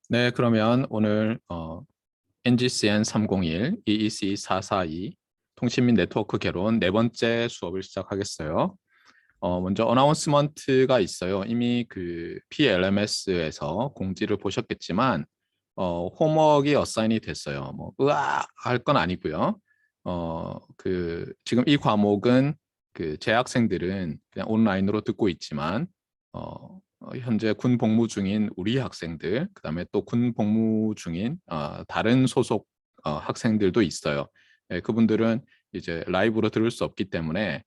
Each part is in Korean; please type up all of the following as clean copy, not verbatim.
네, 그러면 오늘 NGCN 301, EEC 442 통신 및 네트워크 개론 네 번째 수업을 시작하겠어요. 먼저 어나운스먼트가 있어요. 이미 그 PLMS에서 공지를 보셨겠지만 홈워크가 어사인이 됐어요. 뭐 으아 할 건 아니고요. 지금 이 과목은 그 재학생들은 그냥 온라인으로 듣고 있지만 현재 군 복무 중인 우리 학생들, 그다음에 또 군 복무 중인 다른 소속 학생들도 있어요. 예, 그분들은 이제 라이브로 들을 수 없기 때문에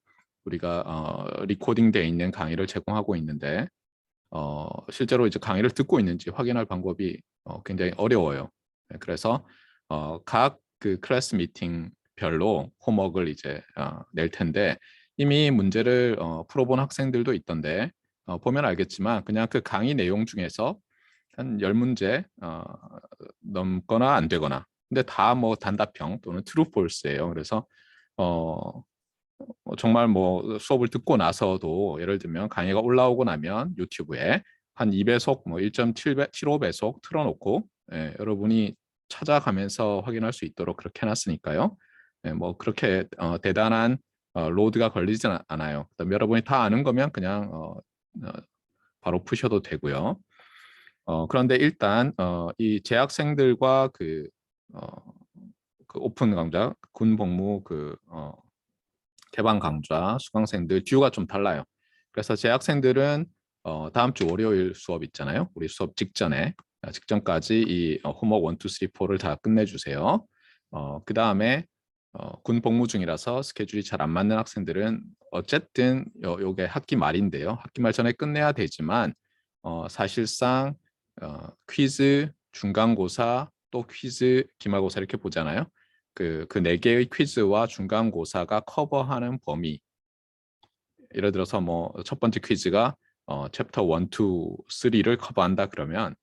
우리가 리코딩되어 있는 강의를 제공하고 있는데 실제로 이제 강의를 듣고 있는지 확인할 방법이 굉장히 어려워요. 네, 그래서 각 그 클래스 미팅별로 홈워크를 이제 낼 텐데 이미 문제를 풀어본 학생들도 있던데 보면 알겠지만 그냥 그 강의 내용 중에서 한 10문제 넘거나 안 되거나 근데 다 뭐 단답형 또는 트루 폴스예요. 그래서 어, 정말 뭐 수업을 듣고 나서도 예를 들면 강의가 올라오고 나면 유튜브에 한 2배속 뭐 1.75배속 틀어놓고 여러분이 찾아가면서 확인할 수 있도록 그렇게 해놨으니까요. 뭐 그렇게 대단한 로드가 걸리진 않아요. 그다음 여러분이 다 아는 거면 그냥 바로 푸셔도 되고요. 그런데 일단 이 재학생들과 어, 그 오픈 강좌, 군 복무 개방 강좌 수강생들 듀가 좀 달라요. 그래서 재학생들은 다음 주 월요일 수업 있잖아요. 우리 수업 직전까지 이 홈워크 1, 2, 3, 4를 다 끝내주세요. 그 다음에 군 복무 중이라서 스케줄이 잘 안 맞는 학생들은 어쨌든 요게 학기 말인데요. 학기 말 전에 끝내야 되지만 사실상 퀴즈, 중간고사, 또 퀴즈, 기말고사 이렇게 보잖아요. 그 네 개의 퀴즈와 중간고사가 커버하는 범위. 예를 들어서 뭐 첫 번째 퀴즈가 챕터 1, 2, 3를 커버한다 그러면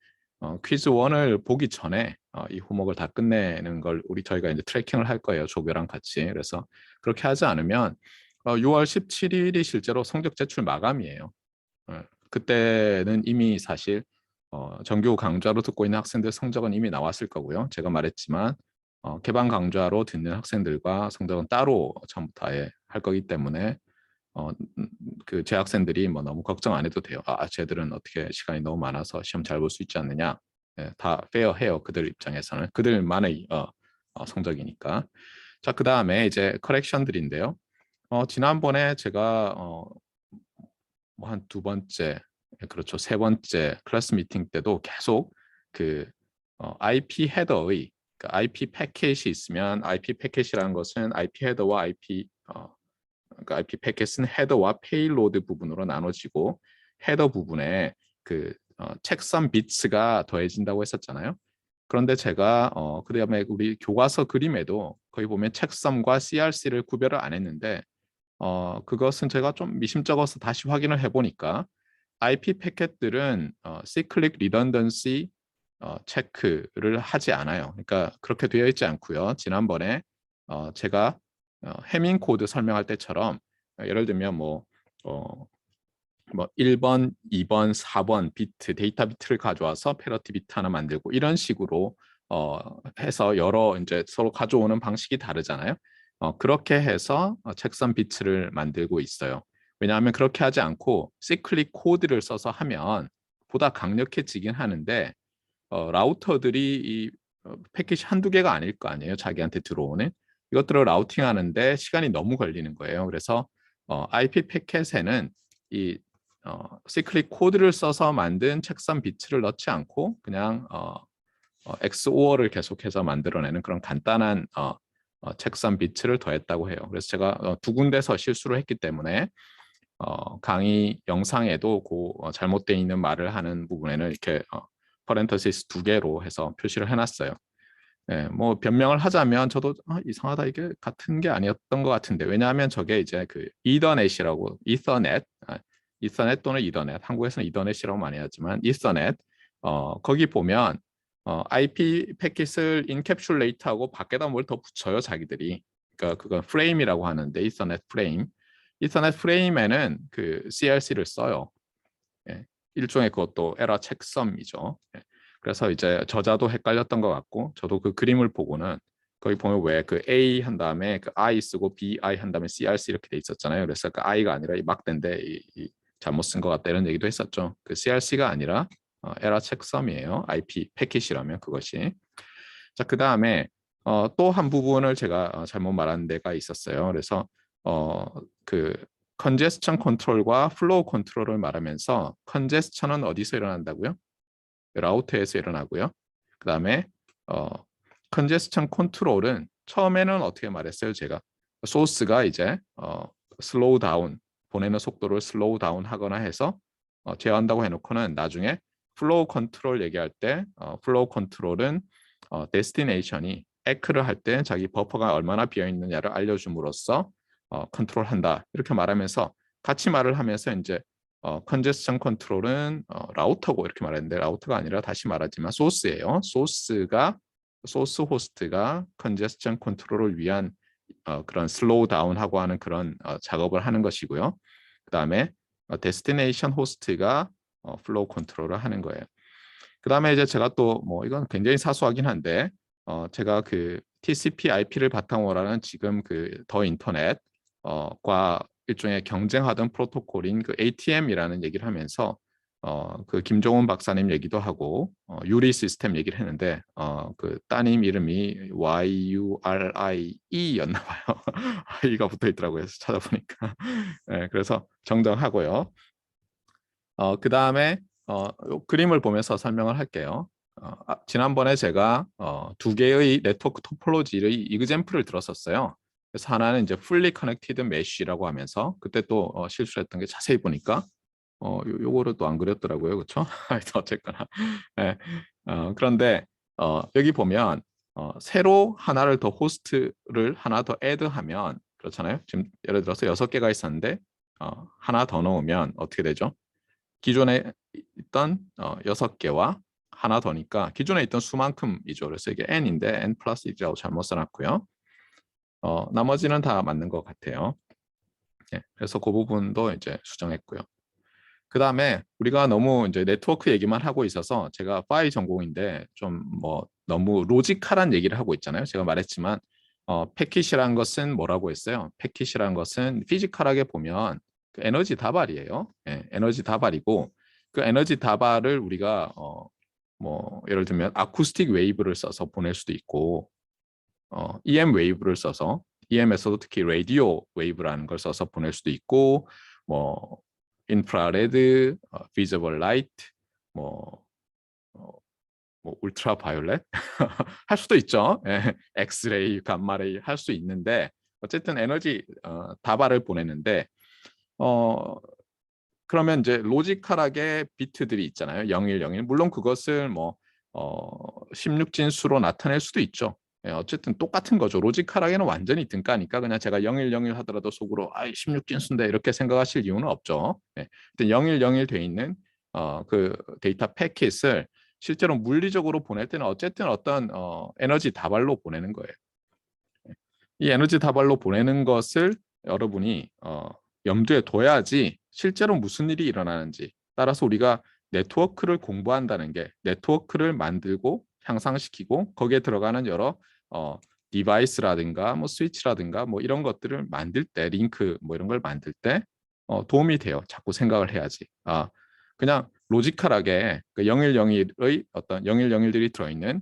퀴즈 1을 보기 전에 이 호목을 다 끝내는 걸 저희가 이제 트래킹을 할 거예요. 조교랑 같이. 그래서 그렇게 하지 않으면 6월 17일이 실제로 성적 제출 마감이에요. 그때는 이미 사실 정규 강좌로 듣고 있는 학생들 성적은 이미 나왔을 거고요. 제가 말했지만 개방 강좌로 듣는 학생들과 성적은 따로 처음부터 아예 할 거기 때문에 그 재학생들이 뭐 너무 걱정 안 해도 돼요. 쟤들은 어떻게 시간이 너무 많아서 시험 잘 볼 수 있지 않느냐. 다 페어해요. 그들 입장에서는 그들만의 성적이니까. 자, 그 다음에 이제 커렉션들인데요. 지난번에 제가 뭐 한 두 번째, 그렇죠. 세 번째 클래스 미팅 때도 계속 그 IP 헤더의 그 IP 패킷이 있으면 IP 패킷이라는 것은 IP 헤더와 그러니까 IP 패킷은 헤더와 페일로드 부분으로 나눠지고 헤더 부분에 그 책선 비츠가 더해진다고 했었잖아요. 그런데 제가 그다음에 우리 교과서 그림에도 거기 보면 책섬과 CRC를 구별을 안 했는데 그것은 제가 좀 미심쩍어서 다시 확인을 해보니까 IP 패켓들은 cyclic redundancy 체크를 하지 않아요. 그러니까 그렇게 되어 있지 않고요. 지난번에 제가 해밍 코드 설명할 때처럼 예를 들면 뭐 1번, 2번, 4번 비트, 데이터 비트를 가져와서 패러티 비트 하나 만들고 이런 식으로 해서 여러 이제 서로 가져오는 방식이 다르잖아요. 그렇게 해서 책선 비트를 만들고 있어요. 왜냐하면 그렇게 하지 않고 시클릭 코드를 써서 하면 보다 강력해지긴 하는데 라우터들이 이 패킷이 한두 개가 아닐 거 아니에요. 자기한테 들어오는. 이것들을 라우팅하는데 시간이 너무 걸리는 거예요. 그래서 IP 패켓에는 이 시클릿 코드를 써서 만든 책선 비트를 넣지 않고 그냥 XOR을 계속해서 만들어내는 그런 간단한 책선 비트를 더했다고 해요. 그래서 제가 두 군데서 실수를 했기 때문에 강의 영상에도 잘못되어 있는 말을 하는 부분에는 이렇게 퍼렌터시스 두 개로 해서 표시를 해놨어요. 네, 뭐 변명을 하자면 저도 이상하다 이게 같은 게 아니었던 것 같은데 왜냐하면 저게 이제 그 이더넷이라고 이더넷 또는 이더넷 한국에서는 이더넷이라고 많이 하지만 이더넷 거기 보면 IP 패킷을 인캡슐레이트하고 밖에다 뭘 더 붙여요 자기들이. 그러니까 그건 프레임이라고 하는데 이더넷 프레임에는 그 CRC를 써요. 예, 일종의 그것도 에러 책섬이죠. 예. 그래서 이제 저자도 헷갈렸던 것 같고 저도 그 그림을 보고는 거기 보면 왜 그 A 한 다음에 그 I 쓰고 BI 한 다음에 CRC 이렇게 돼 있었잖아요. 그래서 그 I가 아니라 이 막대인데 잘못 쓴 것 같다 이런 얘기도 했었죠. 그 CRC가 아니라 에러 체크섬이에요. IP 패킷이라면 그것이. 자, 그 다음에 또 한 부분을 제가 잘못 말한 데가 있었어요. 그래서 그 컨제스천 컨트롤과 플로우 컨트롤을 말하면서 컨제스천은 어디서 일어난다고요? 라우터에서 일어나고요. 그 다음에 컨제스천 컨트롤은 처음에는 어떻게 말했어요? 제가 소스가 이제 슬로우 다운 보내는 속도를 슬로우 다운 하거나 해서 제어한다고 해놓고는 나중에 플로우 컨트롤 얘기할 때 플로우 컨트롤은 데스티네이션이 에크를 할 때 자기 버퍼가 얼마나 비어 있느냐를 알려줌으로써 컨트롤한다 이렇게 말하면서 같이 말을 하면서 이제 컨제스천 컨트롤은 라우터고 이렇게 말했는데 라우터가 아니라 다시 말하지만 소스예요. 소스 호스트가 컨제스천 컨트롤을 위한 그런 슬로우 다운하고 하는 그런 작업을 하는 것이고요. 그 다음에 데스티네이션 호스트가 플로우 컨트롤을 하는 거예요. 그 다음에 이제 제가 또 뭐 이건 굉장히 사소하긴 한데 제가 그 TCP/IP를 바탕으로 하는 지금 그 더 인터넷과 일종의 경쟁하던 프로토콜인 그 ATM이라는 얘기를 하면서 그 김종훈 박사님 얘기도 하고 유리 시스템 얘기를 했는데 그 따님 이름이 YURIE였나 봐요. I가 붙어 있더라고요. 그래서 찾아보니까. 네, 그래서 정정하고요. 그 다음에 그림을 보면서 설명을 할게요. 지난번에 제가 두 개의 네트워크 토폴로지의 이그젬플을 들었었어요. 그래서 하나는 이제 fully connected mesh라고 하면서 그때 또 실수했던 게 자세히 보니까 요거를 또 안 그렸더라고요. 그렇죠? 어쨌거나. 네. 그런데 여기 보면 새로 하나를 더 호스트를 하나 더 애드하면 그렇잖아요. 지금 예를 들어서 6개가 있었는데 하나 더 넣으면 어떻게 되죠? 기존에 있던 6개와 하나 더니까 기존에 있던 수만큼이죠. 그래서 이게 n인데 n 플러스 1이라고 잘못 써놨고요. 나머지는 다 맞는 것 같아요. 네, 그래서 그 부분도 이제 수정했고요. 그 다음에 우리가 너무 이제 네트워크 얘기만 하고 있어서 제가 파이 전공인데 좀 뭐 너무 로지컬한 얘기를 하고 있잖아요. 제가 말했지만 패킷이란 것은 뭐라고 했어요? 패킷이란 것은 피지컬하게 보면 그 에너지 다발이에요. 예, 에너지 다발이고 그 에너지 다발을 우리가 뭐 예를 들면 아쿠스틱 웨이브를 써서 보낼 수도 있고 EM 웨이브를 써서 EM에서도 특히 라디오 웨이브라는 걸 써서 보낼 수도 있고 뭐 인프라레드, 비저블 라이트, 뭐, 뭐 울트라 바이올렛 할 수도 있죠. 예, 엑스레이, 감마레이 할 수 있는데 어쨌든 에너지 다발을 보내는데 그러면 이제 로지컬하게 비트들이 있잖아요. 0101. 물론 그것을 뭐 16진수로 나타낼 수도 있죠. 예, 어쨌든 똑같은 거죠. 로지컬하게는 완전히 등가니까 그냥 제가 0101 하더라도 속으로 16진수인데 이렇게 생각하실 이유는 없죠. 예, 0101 돼 있는 그 데이터 패킷을 실제로 물리적으로 보낼 때는 어쨌든 어떤 에너지 다발로 보내는 거예요. 이 에너지 다발로 보내는 것을 여러분이 염두에 둬야지 실제로 무슨 일이 일어나는지 따라서 우리가 네트워크를 공부한다는 게 네트워크를 만들고 향상시키고 거기에 들어가는 여러 디바이스라든가 뭐 스위치라든가 뭐 이런 것들을 만들 때 링크 뭐 이런 걸 만들 때 도움이 돼요. 자꾸 생각을 해야지. 그냥 로지컬하게 그 0101의 어떤 0101들이 들어있는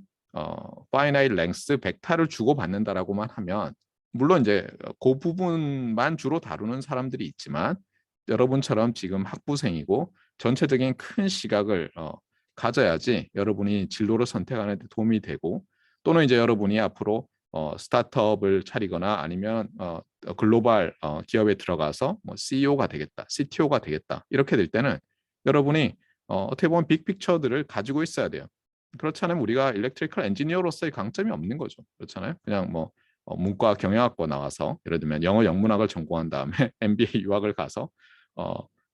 파이나이트 랭스 벡터를 주고받는다라고만 하면 물론 이제 그 부분만 주로 다루는 사람들이 있지만 여러분처럼 지금 학부생이고 전체적인 큰 시각을 가져야지 여러분이 진로를 선택하는 데 도움이 되고 또는 이제 여러분이 앞으로 스타트업을 차리거나 아니면 글로벌 기업에 들어가서 뭐 CEO가 되겠다, CTO가 되겠다 이렇게 될 때는 여러분이 어떻게 보면 빅픽처들을 가지고 있어야 돼요. 그렇지 않으면 우리가 일렉트리컬 엔지니어로서의 강점이 없는 거죠. 그렇잖아요. 그냥 뭐 문과 경영학과 나와서 예를 들면 영어 영문학을 전공한 다음에 MBA 유학을 가서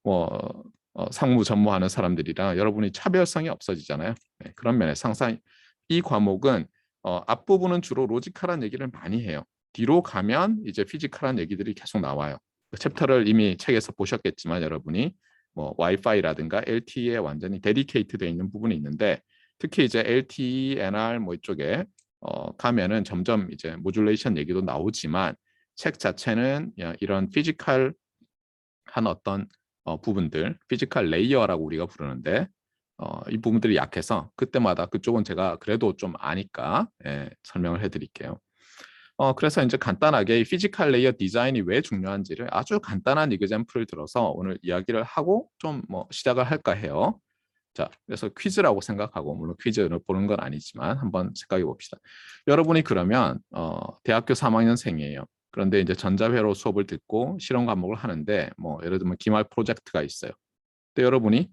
뭐 상무 전무하는 사람들이랑 여러분이 차별성이 없어지잖아요. 네, 그런 면에서 항상 이 과목은 앞부분은 주로 로지컬한 얘기를 많이 해요. 뒤로 가면 이제 피지컬한 얘기들이 계속 나와요. 그 챕터를 이미 책에서 보셨겠지만 여러분이 뭐 와이파이라든가 LTE에 완전히 데디케이트 되어 있는 부분이 있는데 특히 이제 LTE, NR 뭐 이쪽에 가면은 점점 이제 모듈레이션 얘기도 나오지만 책 자체는 이런 피지컬한 어떤 부분들, 피지컬 레이어라고 우리가 부르는데 이 부분들이 약해서 그때마다 그쪽은 제가 그래도 좀 아니까 설명을 해드릴게요. 그래서 이제 간단하게 이 피지컬 레이어 디자인이 왜 중요한지를 아주 간단한 이그젬플을 들어서 오늘 이야기를 하고 좀 뭐 시작을 할까 해요. 자, 그래서 퀴즈라고 생각하고 물론 퀴즈를 보는 건 아니지만 한번 생각해 봅시다. 여러분이 그러면 대학교 3학년생이에요. 그런데 이제 전자회로 수업을 듣고 실험 과목을 하는데 뭐 예를 들면 기말 프로젝트가 있어요. 근데 여러분이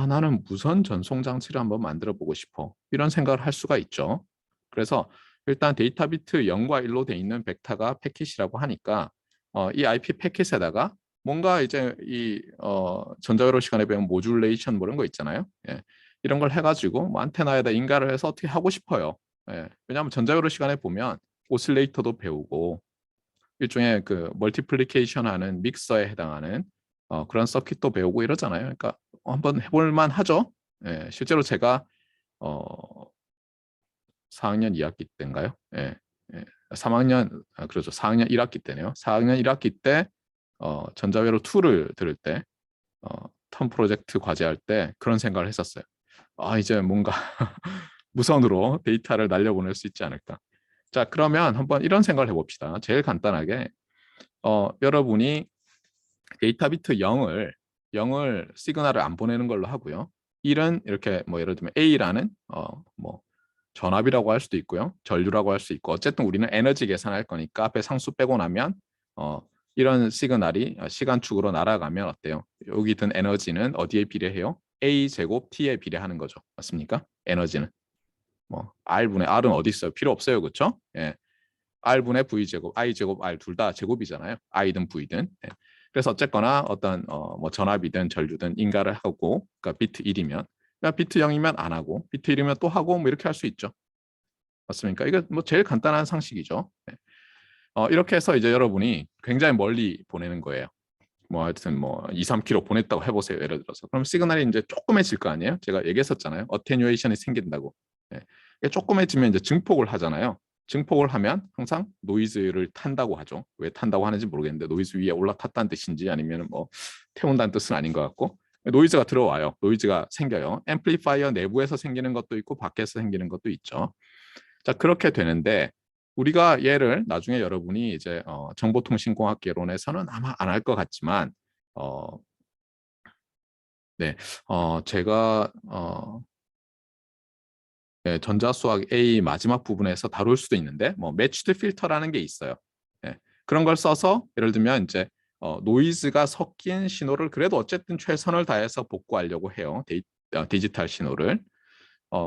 나는 무선 전송 장치를 한번 만들어 보고 싶어. 이런 생각을 할 수가 있죠. 그래서 일단 데이터 비트 0과 1로 돼 있는 벡터가 패킷이라고 하니까 이 IP 패킷에다가 뭔가 이제 이 전자회로 시간에 배운 모듈레이션 뭐 이런 거 있잖아요. 이런 걸 해가지고 뭐 안테나에다 인가를 해서 어떻게 하고 싶어요. 왜냐하면 전자회로 시간에 보면 오실레이터도 배우고 일종의 그 멀티플리케이션 하는 믹서에 해당하는 그런 서킷도 배우고 이러잖아요. 그러니까 한번 해볼 만 하죠. 실제로 제가 어, 4학년 2학기 때인가요? 3학년 그렇죠. 4학년 1학기 때네요. 4학년 1학기 때 전자회로 2를 들을 때 텀 프로젝트 과제할 때 그런 생각을 했었어요. 이제 뭔가 무선으로 데이터를 날려보낼 수 있지 않을까. 자, 그러면 한번 이런 생각을 해봅시다. 제일 간단하게 여러분이 데이터 비트 0을 시그널을 안 보내는 걸로 하고요. 1은 이렇게 뭐 예를 들면 A라는 뭐 전압이라고 할 수도 있고요. 전류라고 할 수 있고 어쨌든 우리는 에너지 계산할 거니까 앞에 상수 빼고 나면 이런 시그널이 시간축으로 날아가면 어때요? 여기 든 에너지는 어디에 비례해요? A 제곱 T에 비례하는 거죠. 맞습니까? 에너지는 뭐 R분의 R은 어디 있어요? 필요 없어요. 그렇죠? R분의 V제곱, I제곱, R 둘 다 제곱이잖아요. I든 V든. 그래서 어쨌거나 어떤 뭐 전압이든 전류든 인가를 하고 그러니까 비트 1이면 그러니까 비트 0이면 안 하고 비트 1이면 또 하고 뭐 이렇게 할 수 있죠. 맞습니까? 이거 뭐 제일 간단한 상식이죠. 이렇게 해서 이제 여러분이 굉장히 멀리 보내는 거예요. 뭐 하여튼 뭐 2, 3km 보냈다고 해보세요. 예를 들어서. 그럼 시그널이 이제 조그매질 거 아니에요? 제가 얘기했었잖아요. 어테뉴에이션이 생긴다고. 조그매지면 이제 증폭을 하잖아요. 증폭을 하면 항상 노이즈를 탄다고 하죠. 왜 탄다고 하는지 모르겠는데 노이즈 위에 올라탔다는 뜻인지 아니면 뭐 태운다는 뜻은 아닌 것 같고 노이즈가 들어와요. 노이즈가 생겨요. 앰플리파이어 내부에서 생기는 것도 있고 밖에서 생기는 것도 있죠. 자, 그렇게 되는데 우리가 얘를 나중에 여러분이 이제 정보통신공학개론에서는 아마 안 할 것 같지만 네, 제가 전자수학 A 마지막 부분에서 다룰 수도 있는데 뭐 매치드 필터라는 게 있어요. 그런 걸 써서 예를 들면 이제 노이즈가 섞인 신호를 그래도 어쨌든 최선을 다해서 복구하려고 해요. 디지털 신호를.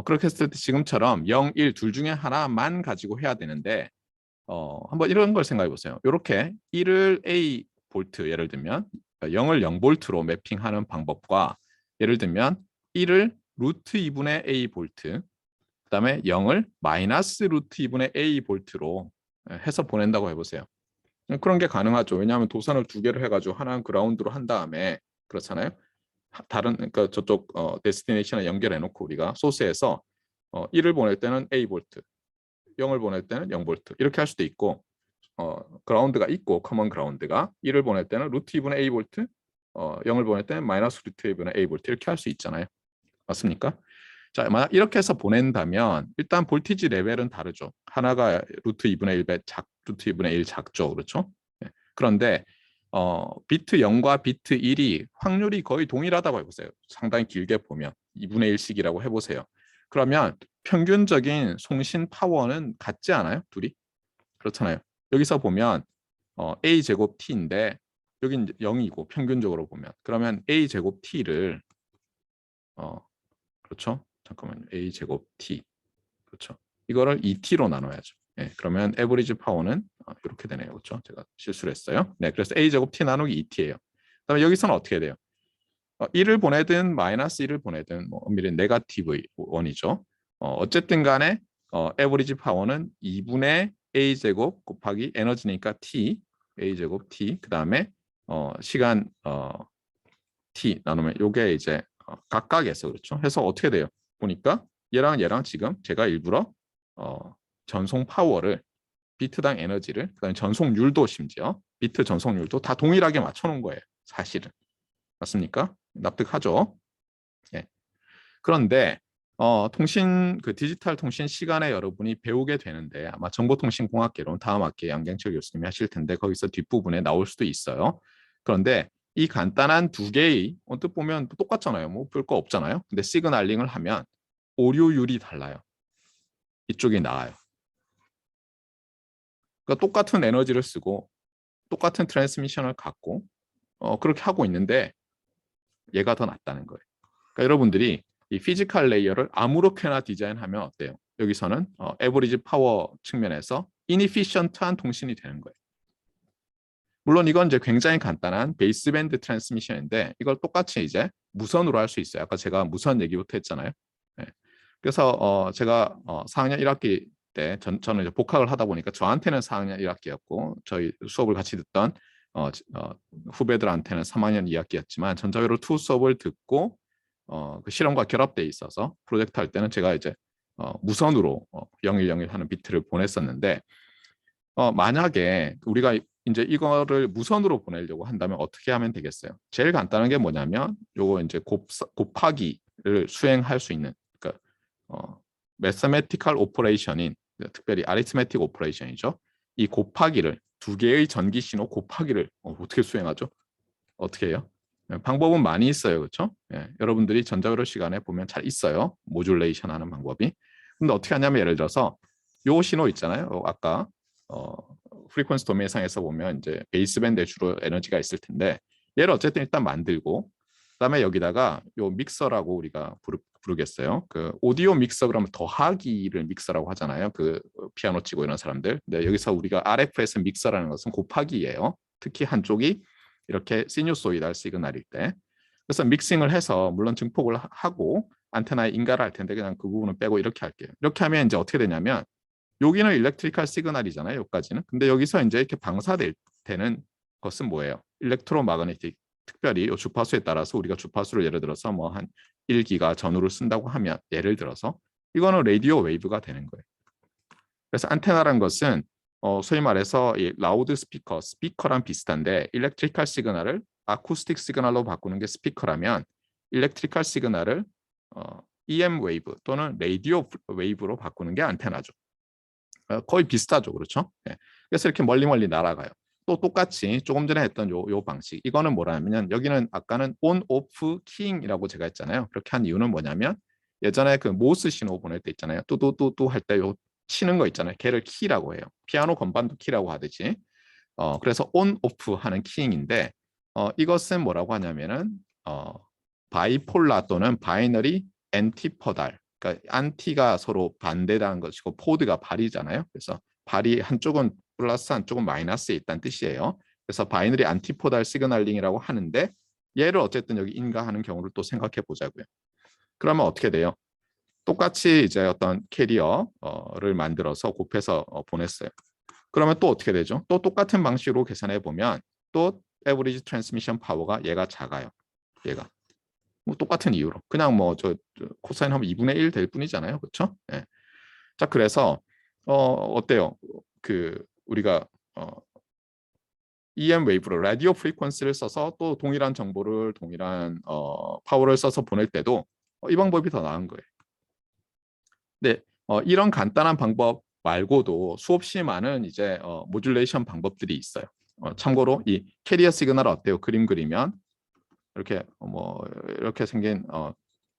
그렇게 했을 때 지금처럼 0, 1 둘 중에 하나만 가지고 해야 되는데 한번 이런 걸 생각해 보세요. 이렇게 1을 A 볼트 예를 들면 0을 0볼트로 매핑하는 방법과 예를 들면 1을 루트 2분의 A 볼트 그다음에 0을 마이너스 루트 2분의 A 볼트로 해서 보낸다고 해보세요. 그런 게 가능하죠. 왜냐하면 도선을 두 개를 해가지고 하나는 그라운드로 한 다음에 그렇잖아요. 다른 그러니까 저쪽 데스티네이션에 연결해놓고 우리가 소스에서 1을 보낼 때는 A 볼트, 0을 보낼 때는 0 볼트 이렇게 할 수도 있고 그라운드가 있고 커먼 그라운드가 1을 보낼 때는 루트 2분의 A 볼트, 0을 보낼 때는 마이너스 루트 2분의 A 볼트 이렇게 할 수 있잖아요. 맞습니까? 자, 만약 이렇게 해서 보낸다면 일단 볼티지 레벨은 다르죠. 하나가 루트 2분의 1배 루트 2분의 1 작죠. 그렇죠? 그런데 비트 0과 비트 1이 확률이 거의 동일하다고 해보세요. 상당히 길게 보면 2분의 1씩이라고 해보세요. 그러면 평균적인 송신 파워는 같지 않아요? 둘이? 그렇잖아요. 여기서 보면 A 제곱 T인데 여긴 0이고 평균적으로 보면 그러면 A 제곱 T를 그렇죠? 잠깐만요. A 제곱 T 그렇죠. 이거를 2T로 나눠야죠. 그러면 에버리지 파워는 이렇게 되네요. 그렇죠? 제가 실수를 했어요. 네, 그래서 A 제곱 T 나누기 2T예요. 그다음에 여기서는 어떻게 돼요? 1을 보내든 마이너스 1을 보내든 뭐 엄밀히 네거티브 1이죠. 어쨌든 간에 에버리지 파워는 2분의 A 제곱 곱하기 에너지니까 T A 제곱 T 그다음에 시간 T 나누면 요게 이제 각각에서 그렇죠. 해서 어떻게 돼요? 보니까 얘랑 지금 제가 일부러 전송 파워를 비트당 에너지를 그다음에 전송률도 심지어 비트 전송률도 다 동일하게 맞춰놓은 거예요. 사실은 맞습니까? 납득하죠? 예. 그런데 통신 그 디지털 통신 시간에 여러분이 배우게 되는데 아마 정보통신공학개론 다음 학기에 양경철 교수님이 하실 텐데 거기서 뒷부분에 나올 수도 있어요. 그런데 이 간단한 두 개의 언뜻 보면 똑같잖아요. 뭐 별 거 없잖아요. 근데 시그널링을 하면 오류율이 달라요. 이쪽이 나아요. 그러니까 똑같은 에너지를 쓰고 똑같은 트랜스미션을 갖고 그렇게 하고 있는데 얘가 더 낫다는 거예요. 그러니까 여러분들이 이 피지컬 레이어를 아무렇게나 디자인하면 어때요? 여기서는 에버리지 파워 측면에서 이니피션트한 통신이 되는 거예요. 물론 이건 이제 굉장히 간단한 베이스밴드 트랜스미션인데 이걸 똑같이 이제 무선으로 할 수 있어요. 아까 제가 무선 얘기부터 했잖아요. 네. 그래서 제가 4학년 1학기 때 저는 이제 복학을 하다 보니까 저한테는 4학년 1학기였고 저희 수업을 같이 듣던 후배들한테는 3학년 2학기였지만 전자회로 2 수업을 듣고 그 실험과 결합돼 있어서 프로젝트 할 때는 제가 이제 무선으로 0101 하는 비트를 보냈었는데 만약에 우리가 이제 이거를 무선으로 보내려고 한다면 어떻게 하면 되겠어요? 제일 간단한 게 뭐냐면 요거 이제 곱하기를 수행할 수 있는 그러니까 매스메티컬 오퍼레이션인 특별히 아리스메틱 오퍼레이션이죠. 이 곱하기를 두 개의 전기 신호 곱하기를 어떻게 수행하죠? 어떻게 해요? 방법은 많이 있어요. 그렇죠? 예, 여러분들이 전자회로 시간에 보면 잘 있어요. 모듈레이션 하는 방법이. 근데 어떻게 하냐면 예를 들어서 요 신호 있잖아요. 아까 프리퀀시 도메인상에서 보면 이제 베이스밴드에 주로 에너지가 있을 텐데 얘를 어쨌든 일단 만들고 그다음에 여기다가 요 믹서라고 우리가 부르겠어요. 그 오디오 믹서 그러면 더하기를 믹서라고 하잖아요. 그 피아노 치고 이런 사람들. 근데 여기서 우리가 RFS 믹서라는 것은 곱하기예요. 특히 한쪽이 이렇게 시뉴소이달 시그널일 때. 그래서 믹싱을 해서 물론 증폭을 하고 안테나에 인가를 할 텐데 그냥 그 부분은 빼고 이렇게 할게요. 이렇게 하면 이제 어떻게 되냐면 여기는 일렉트리컬 시그널이잖아요. 여기까지는. 근데 여기서 이제 이렇게 방사되는 것은 뭐예요? 일렉트로마그네틱. 특별히 이 주파수에 따라서 우리가 주파수를 예를 들어서 뭐 한 1기가 전후를 쓴다고 하면 예를 들어서 이거는 라디오 웨이브가 되는 거예요. 그래서 안테나란 것은 소위 말해서 이 라우드 스피커랑 비슷한데 일렉트리컬 시그널을 아쿠스틱 시그널로 바꾸는 게 스피커라면 일렉트리컬 시그널을 EM 웨이브 또는 라디오 웨이브로 바꾸는 게 안테나죠. 거의 비슷하죠. 그렇죠? 네. 그래서 이렇게 멀리 날아가요. 또 똑같이 조금 전에 했던 요 방식. 이거는 뭐라면 여기는 아까는 온, 오프, 키잉이라고 제가 했잖아요. 그렇게 한 이유는 뭐냐면 예전에 그 모스 신호 보낼 때 있잖아요. 뚜뚜뚜뚜 할 때 요 치는 거 있잖아요. 걔를 키라고 해요. 피아노 건반도 키라고 하듯이. 그래서 온, 오프 하는 키잉인데 이것은 뭐라고 하냐면은 바이폴라 또는 바이너리 엔티포달. 그러니까 안티가 서로 반대라는 것이고 포드가 발이잖아요. 그래서 발이 한쪽은 플러스 한쪽은 마이너스에 있다는 뜻이에요. 그래서 바이너리 안티포달 시그널링이라고 하는데 얘를 어쨌든 여기 인가하는 경우를 또 생각해 보자고요. 그러면 어떻게 돼요? 똑같이 이제 어떤 캐리어를 만들어서 곱해서 보냈어요. 그러면 또 어떻게 되죠? 또 똑같은 방식으로 계산해 보면 또 에버리지 트랜스미션 파워가 얘가 작아요. 얘가. 뭐 똑같은 이유로 그냥 뭐 코사인 하면 2분의 1 될 뿐이잖아요. 그렇죠? 예. 자, 그래서 어때요? 그 우리가 EM 웨이브로 라디오 프리퀀시를 써서 또 동일한 정보를 동일한 파워를 써서 보낼 때도 이 방법이 더 나은 거예요. 근데 이런 간단한 방법 말고도 수없이 많은 이제 모듈레이션 방법들이 있어요. 참고로 이 캐리어 시그널 어때요? 그림 그리면 이렇게 뭐 이렇게 생긴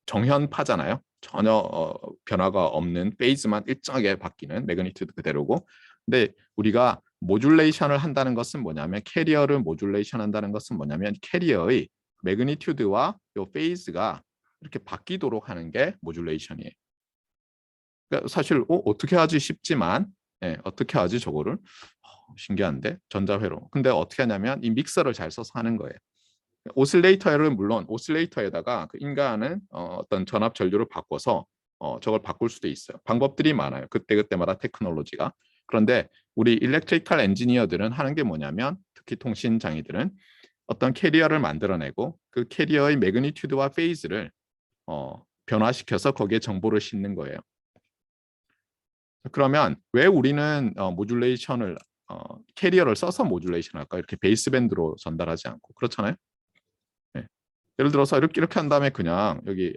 정현파잖아요. 전혀 변화가 없는 페이즈만 일정하게 바뀌는 매그니튜드 그대로고. 근데 우리가 모듈레이션을 한다는 것은 뭐냐면 캐리어를 모듈레이션 한다는 것은 뭐냐면 캐리어의 매그니튜드와 요 페이즈가 이렇게 바뀌도록 하는 게 모듈레이션이에요. 그러니까 사실 어떻게 하지 싶지만 어떻게 하지 저거를 신기한데 전자회로. 근데 어떻게 하냐면 이 믹서를 잘 써서 하는 거예요. 오실레이터를 물론 오실레이터에다가 그 인가하는 어떤 전압 전류를 바꿔서 저걸 바꿀 수도 있어요. 방법들이 많아요. 그때마다 테크놀로지가. 그런데 우리 일렉트리컬 엔지니어들은 하는 게 뭐냐면 특히 통신 장애들은 어떤 캐리어를 만들어내고 그 캐리어의 매그니튜드와 페이즈를 변화시켜서 거기에 정보를 싣는 거예요. 그러면 왜 우리는 모듈레이션을 캐리어를 써서 모듈레이션 할까? 이렇게 베이스밴드로 전달하지 않고 그렇잖아요. 네. 예를 들어서 이렇게 한 다음에 그냥 여기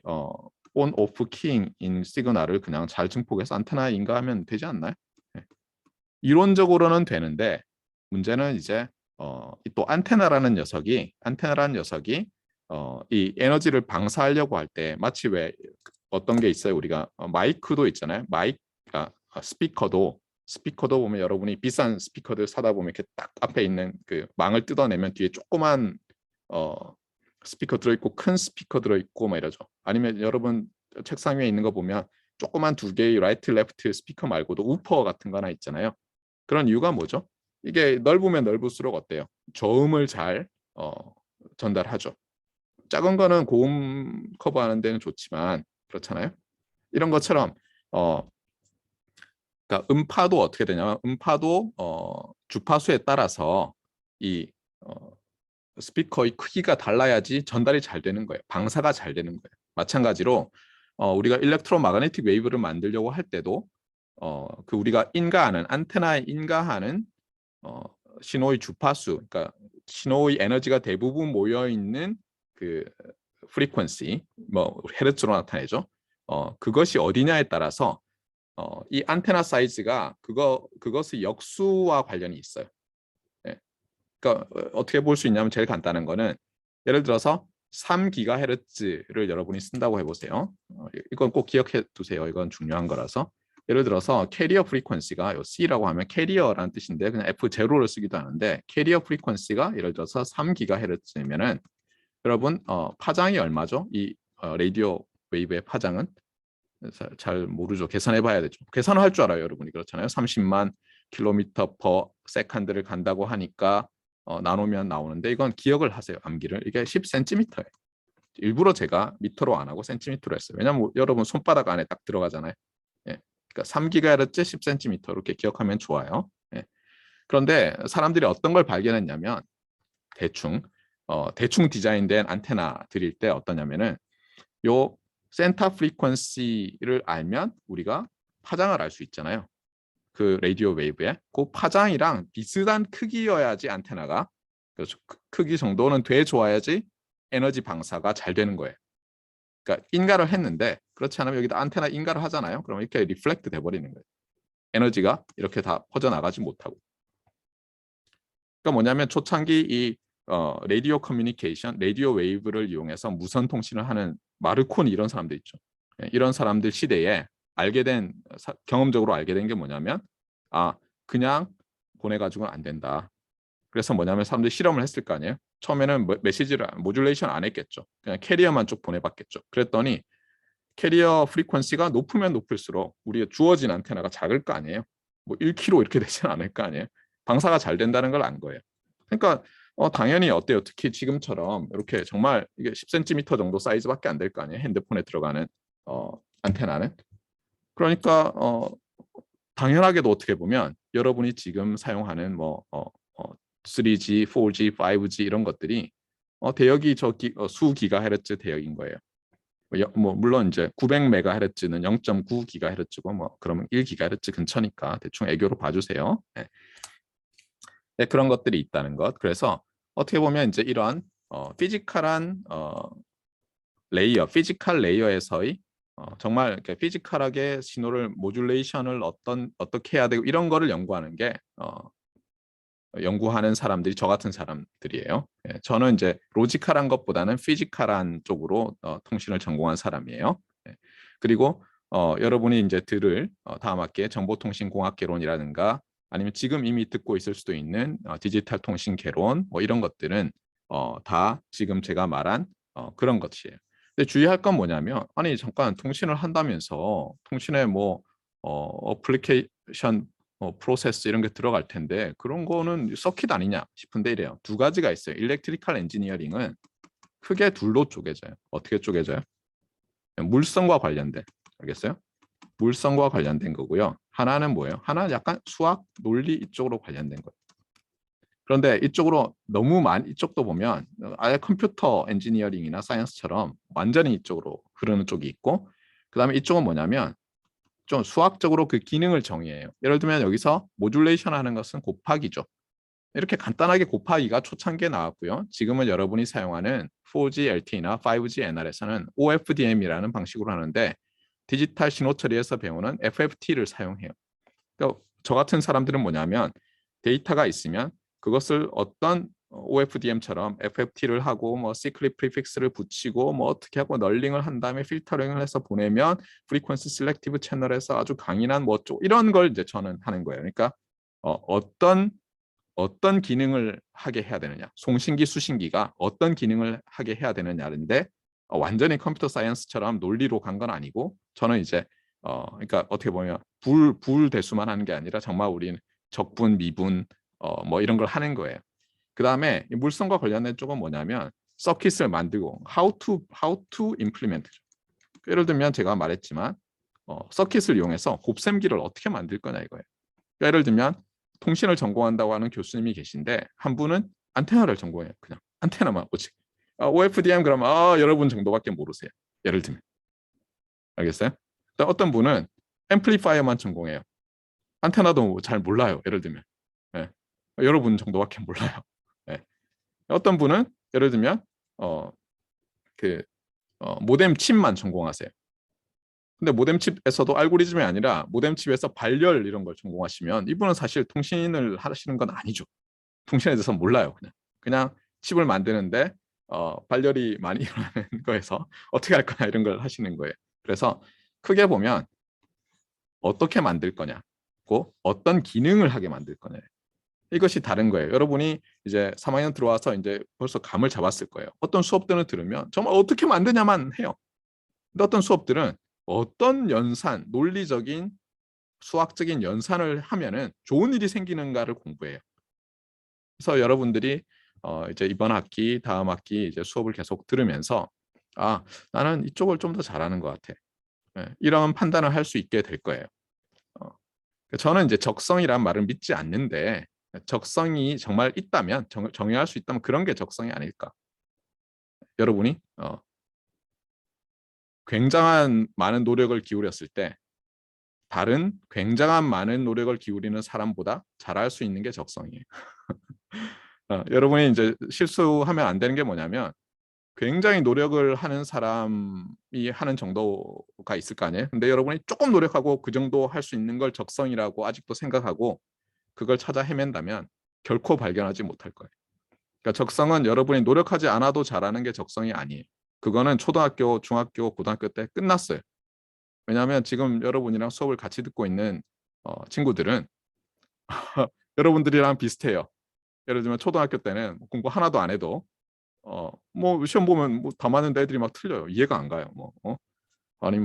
on, off keying 시그널을 그냥 잘 증폭해서 안테나에 인가하면 되지 않나요? 네. 이론적으로는 되는데 문제는 이제 또 안테나라는 녀석이 이 에너지를 방사하려고 할 때 마치 왜 어떤 게 있어요? 우리가 마이크도 있잖아요. 스피커도 보면 여러분이 비싼 스피커들 사다 보면 이렇게 딱 앞에 있는 그 망을 뜯어내면 뒤에 조그만 스피커 들어있고 큰 스피커 들어있고 막 이러죠. 아니면 여러분 책상 위에 있는 거 보면 조그만 두 개의 라이트 레프트 스피커 말고도 우퍼 같은 거 하나 있잖아요. 그런 이유가 뭐죠? 이게 넓으면 넓을수록 어때요? 저음을 잘 전달하죠. 작은 거는 고음 커버하는 데는 좋지만 그렇잖아요. 이런 것처럼 그러니까 음파도 어떻게 되냐면 음파도 주파수에 따라서 이 스피커의 크기가 달라야지 전달이 잘 되는 거예요. 방사가 잘 되는 거예요. 마찬가지로 우리가 일렉트로마그네틱 웨이브를 만들려고 할 때도 그 우리가 인가하는 안테나에 인가하는 신호의 주파수, 그러니까 신호의 에너지가 대부분 모여 있는 그 프리퀀시, 뭐 헤르츠로 나타내죠. 그것이 어디냐에 따라서 이 안테나 사이즈가 그것의 역수와 관련이 있어요. 네. 그러니까 어떻게 볼 수 있냐면 제일 간단한 거는 예를 들어서 3GHz를 여러분이 쓴다고 해보세요. 이건 꼭 기억해 두세요. 이건 중요한 거라서. 예를 들어서 캐리어 프리퀀시가 C라고 하면 캐리어라는 뜻인데 그냥 F0를 쓰기도 하는데 캐리어 프리퀀시가 예를 들어서 3GHz면은 여러분 파장이 얼마죠? 이 라디오 웨이브의 파장은 잘 모르죠. 계산해 봐야 되죠. 계산을 할 줄 알아요, 여러분이. 그렇잖아요. 30만 킬로미터 퍼 세컨드를 간다고 하니까 나누면 나오는데 이건 기억을 하세요. 암기를. 이게 10cm예요. 일부러 제가 미터로 안 하고 센티미터로 했어요. 왜냐하면 여러분 손바닥 안에 딱 들어가잖아요. 예. 그러니까 3GHz 10cm 이렇게 기억하면 좋아요. 예. 그런데 사람들이 어떤 걸 발견했냐면 대충 디자인된 안테나 드릴 때 어떠냐면은 요 센터 프리퀀시를 알면 우리가 파장을 알 수 있잖아요. 그 라디오 웨이브에 그 파장이랑 비슷한 크기여야지 안테나가 그렇죠. 크기 정도는 돼 줘야지 에너지 방사가 잘 되는 거예요. 그러니까 인가를 했는데 그렇지 않으면 여기다 안테나 인가를 하잖아요. 그러면 이렇게 리플렉트 돼 버리는 거예요. 에너지가 이렇게 다 퍼져 나가지 못하고. 그러니까 뭐냐면 초창기 이 라디오 커뮤니케이션, 라디오 웨이브를 이용해서 무선 통신을 하는 마르코니 이런 사람들 있죠. 이런 사람들 시대에 경험적으로 알게 된 게 뭐냐면 그냥 보내가지고는 안 된다. 그래서 뭐냐면 사람들이 실험을 했을 거 아니에요. 처음에는 메시지를 모듈레이션 안 했겠죠. 그냥 캐리어만 쭉 보내봤겠죠. 그랬더니 캐리어 프리퀀시가 높으면 높을수록 우리가 주어진 안테나가 작을 거 아니에요. 뭐 1kg 이렇게 되지는 않을 거 아니에요. 방사가 잘 된다는 걸 안 거예요. 그러니까 당연히 어때요? 특히 지금처럼 이렇게 정말 이게 10cm 정도 사이즈밖에 안 될 거 아니에요. 핸드폰에 들어가는 안테나는. 그러니까 당연하게도 어떻게 보면 여러분이 지금 사용하는 3G, 4G, 5G 이런 것들이 대역이 수 기가헤르츠 대역인 거예요. 물론 이제 900MHz는 0.9GHz고 그러면 1GHz 근처니까 대충 애교로 봐주세요. 네. 네, 그런 것들이 있다는 것. 그래서 어떻게 보면 이제 이런 피지컬한 피지컬 레이어에서의 정말 이렇게 피지컬하게 신호를 모듈레이션을 어떻게 해야 되고 이런 거를 연구하는 게 연구하는 사람들이 저 같은 사람들이에요. 예, 저는 이제 로지컬한 것보다는 피지컬한 쪽으로 통신을 전공한 사람이에요. 예, 그리고 여러분이 이제 들을 다음 학기에 정보통신공학개론이라든가 아니면 지금 이미 듣고 있을 수도 있는 디지털 통신 개론 뭐 이런 것들은 다 지금 제가 말한 그런 것이에요. 근데 주의할 건 뭐냐면 아니 잠깐 통신을 한다면서 통신에 뭐 어플리케이션 프로세스 이런 게 들어갈 텐데 그런 거는 서킷 아니냐 싶은데 이래요. 두 가지가 있어요. 일렉트리컬 엔지니어링은 크게 둘로 쪼개져요. 어떻게 쪼개져요? 물성과 관련된. 알겠어요? 물성과 관련된 거고요. 하나는 뭐예요? 하나는 약간 수학, 논리 이쪽으로 관련된 거예요. 그런데 이쪽으로 너무 많이 이쪽도 보면 아예 컴퓨터 엔지니어링이나 사이언스처럼 완전히 이쪽으로 흐르는 쪽이 있고, 그다음에 이쪽은 뭐냐면 좀 수학적으로 그 기능을 정의해요. 예를 들면 여기서 모듈레이션 하는 것은 곱하기죠. 이렇게 간단하게 곱하기가 초창기에 나왔고요. 지금은 여러분이 사용하는 4G LTE나 5G NR에서는 OFDM이라는 방식으로 하는데, 디지털 신호 처리에서 배우는 FFT를 사용해요. 그러니까 저 같은 사람들은 뭐냐면 데이터가 있으면 그것을 어떤 OFDM처럼 FFT를 하고 뭐 시클릿 프리픽스를 붙이고 뭐 어떻게 하고 널링을 한 다음에 필터링을 해서 보내면 프리퀀시 셀렉티브 채널에서 아주 강인한 뭐 이런 걸 이제 저는 하는 거예요. 그러니까 어떤 기능을 하게 해야 되느냐, 송신기 수신기가 어떤 기능을 하게 해야 되느냐인데, 완전히 컴퓨터 사이언스처럼 논리로 간 건 아니고, 저는 이제 그러니까 어떻게 보면 불 대수만 하는 게 아니라 정말 우리는 적분, 미분 뭐 이런 걸 하는 거예요. 그 다음에 물성과 관련된 쪽은 뭐냐면 서킷을 만들고 how to implement. 예를 들면 제가 말했지만 서킷을 이용해서 곱셈기를 어떻게 만들 거냐 이거예요. 그러니까 예를 들면 통신을 전공한다고 하는 교수님이 계신데 한 분은 안테나를 전공해요. 그냥 안테나만 오직. OFDM 그러면 여러분 정도밖에 모르세요. 예를 들면. 알겠어요? 어떤 분은 앰플리파이어만 전공해요. 안테나도 잘 몰라요. 예를 들면. 예. 여러분 정도밖에 몰라요. 예. 어떤 분은 예를 들면 어, 그 모뎀 칩만 전공하세요. 근데 모뎀 칩에서도 알고리즘이 아니라 모뎀 칩에서 발열 이런 걸 전공하시면 이분은 사실 통신을 하시는 건 아니죠. 통신에 대해서 몰라요. 그냥 칩을 만드는데 발열이 많이 일어나는 거에서 어떻게 할 거냐 이런 걸 하시는 거예요. 그래서 크게 보면 어떻게 만들 거냐고 어떤 기능을 하게 만들 거냐 이것이 다른 거예요. 여러분이 이제 3학년 들어와서 이제 벌써 감을 잡았을 거예요. 어떤 수업들은 들으면 정말 어떻게 만드냐만 해요. 근데 어떤 수업들은 어떤 연산, 논리적인 수학적인 연산을 하면은 좋은 일이 생기는가를 공부해요. 그래서 여러분들이 이제 이번 학기, 다음 학기 이제 수업을 계속 들으면서 나는 이쪽을 좀 더 잘하는 것 같아. 예, 이런 판단을 할 수 있게 될 거예요. 어, 저는 이제 적성이란 말을 믿지 않는데 적성이 정말 있다면 정의할 수 있다면 그런 게 적성이 아닐까. 여러분이 굉장한 많은 노력을 기울였을 때 다른 굉장한 많은 노력을 기울이는 사람보다 잘할 수 있는 게 적성이에요. 여러분이 이제 실수하면 안 되는 게 뭐냐면 굉장히 노력을 하는 사람이 하는 정도가 있을 거 아니에요. 근데 여러분이 조금 노력하고 그 정도 할 수 있는 걸 적성이라고 아직도 생각하고 그걸 찾아 헤맨다면 결코 발견하지 못할 거예요. 그러니까 적성은 여러분이 노력하지 않아도 잘하는 게 적성이 아니에요. 그거는 초등학교, 중학교, 고등학교 때 끝났어요. 왜냐하면 지금 여러분이랑 수업을 같이 듣고 있는 친구들은 여러분들이랑 비슷해요. 예를 들면 초등학교 때는 공부 하나도 안 해도 뭐 시험 보면 뭐 다 맞는데 애들이 막 틀려요. 이해가 안 가요. 아니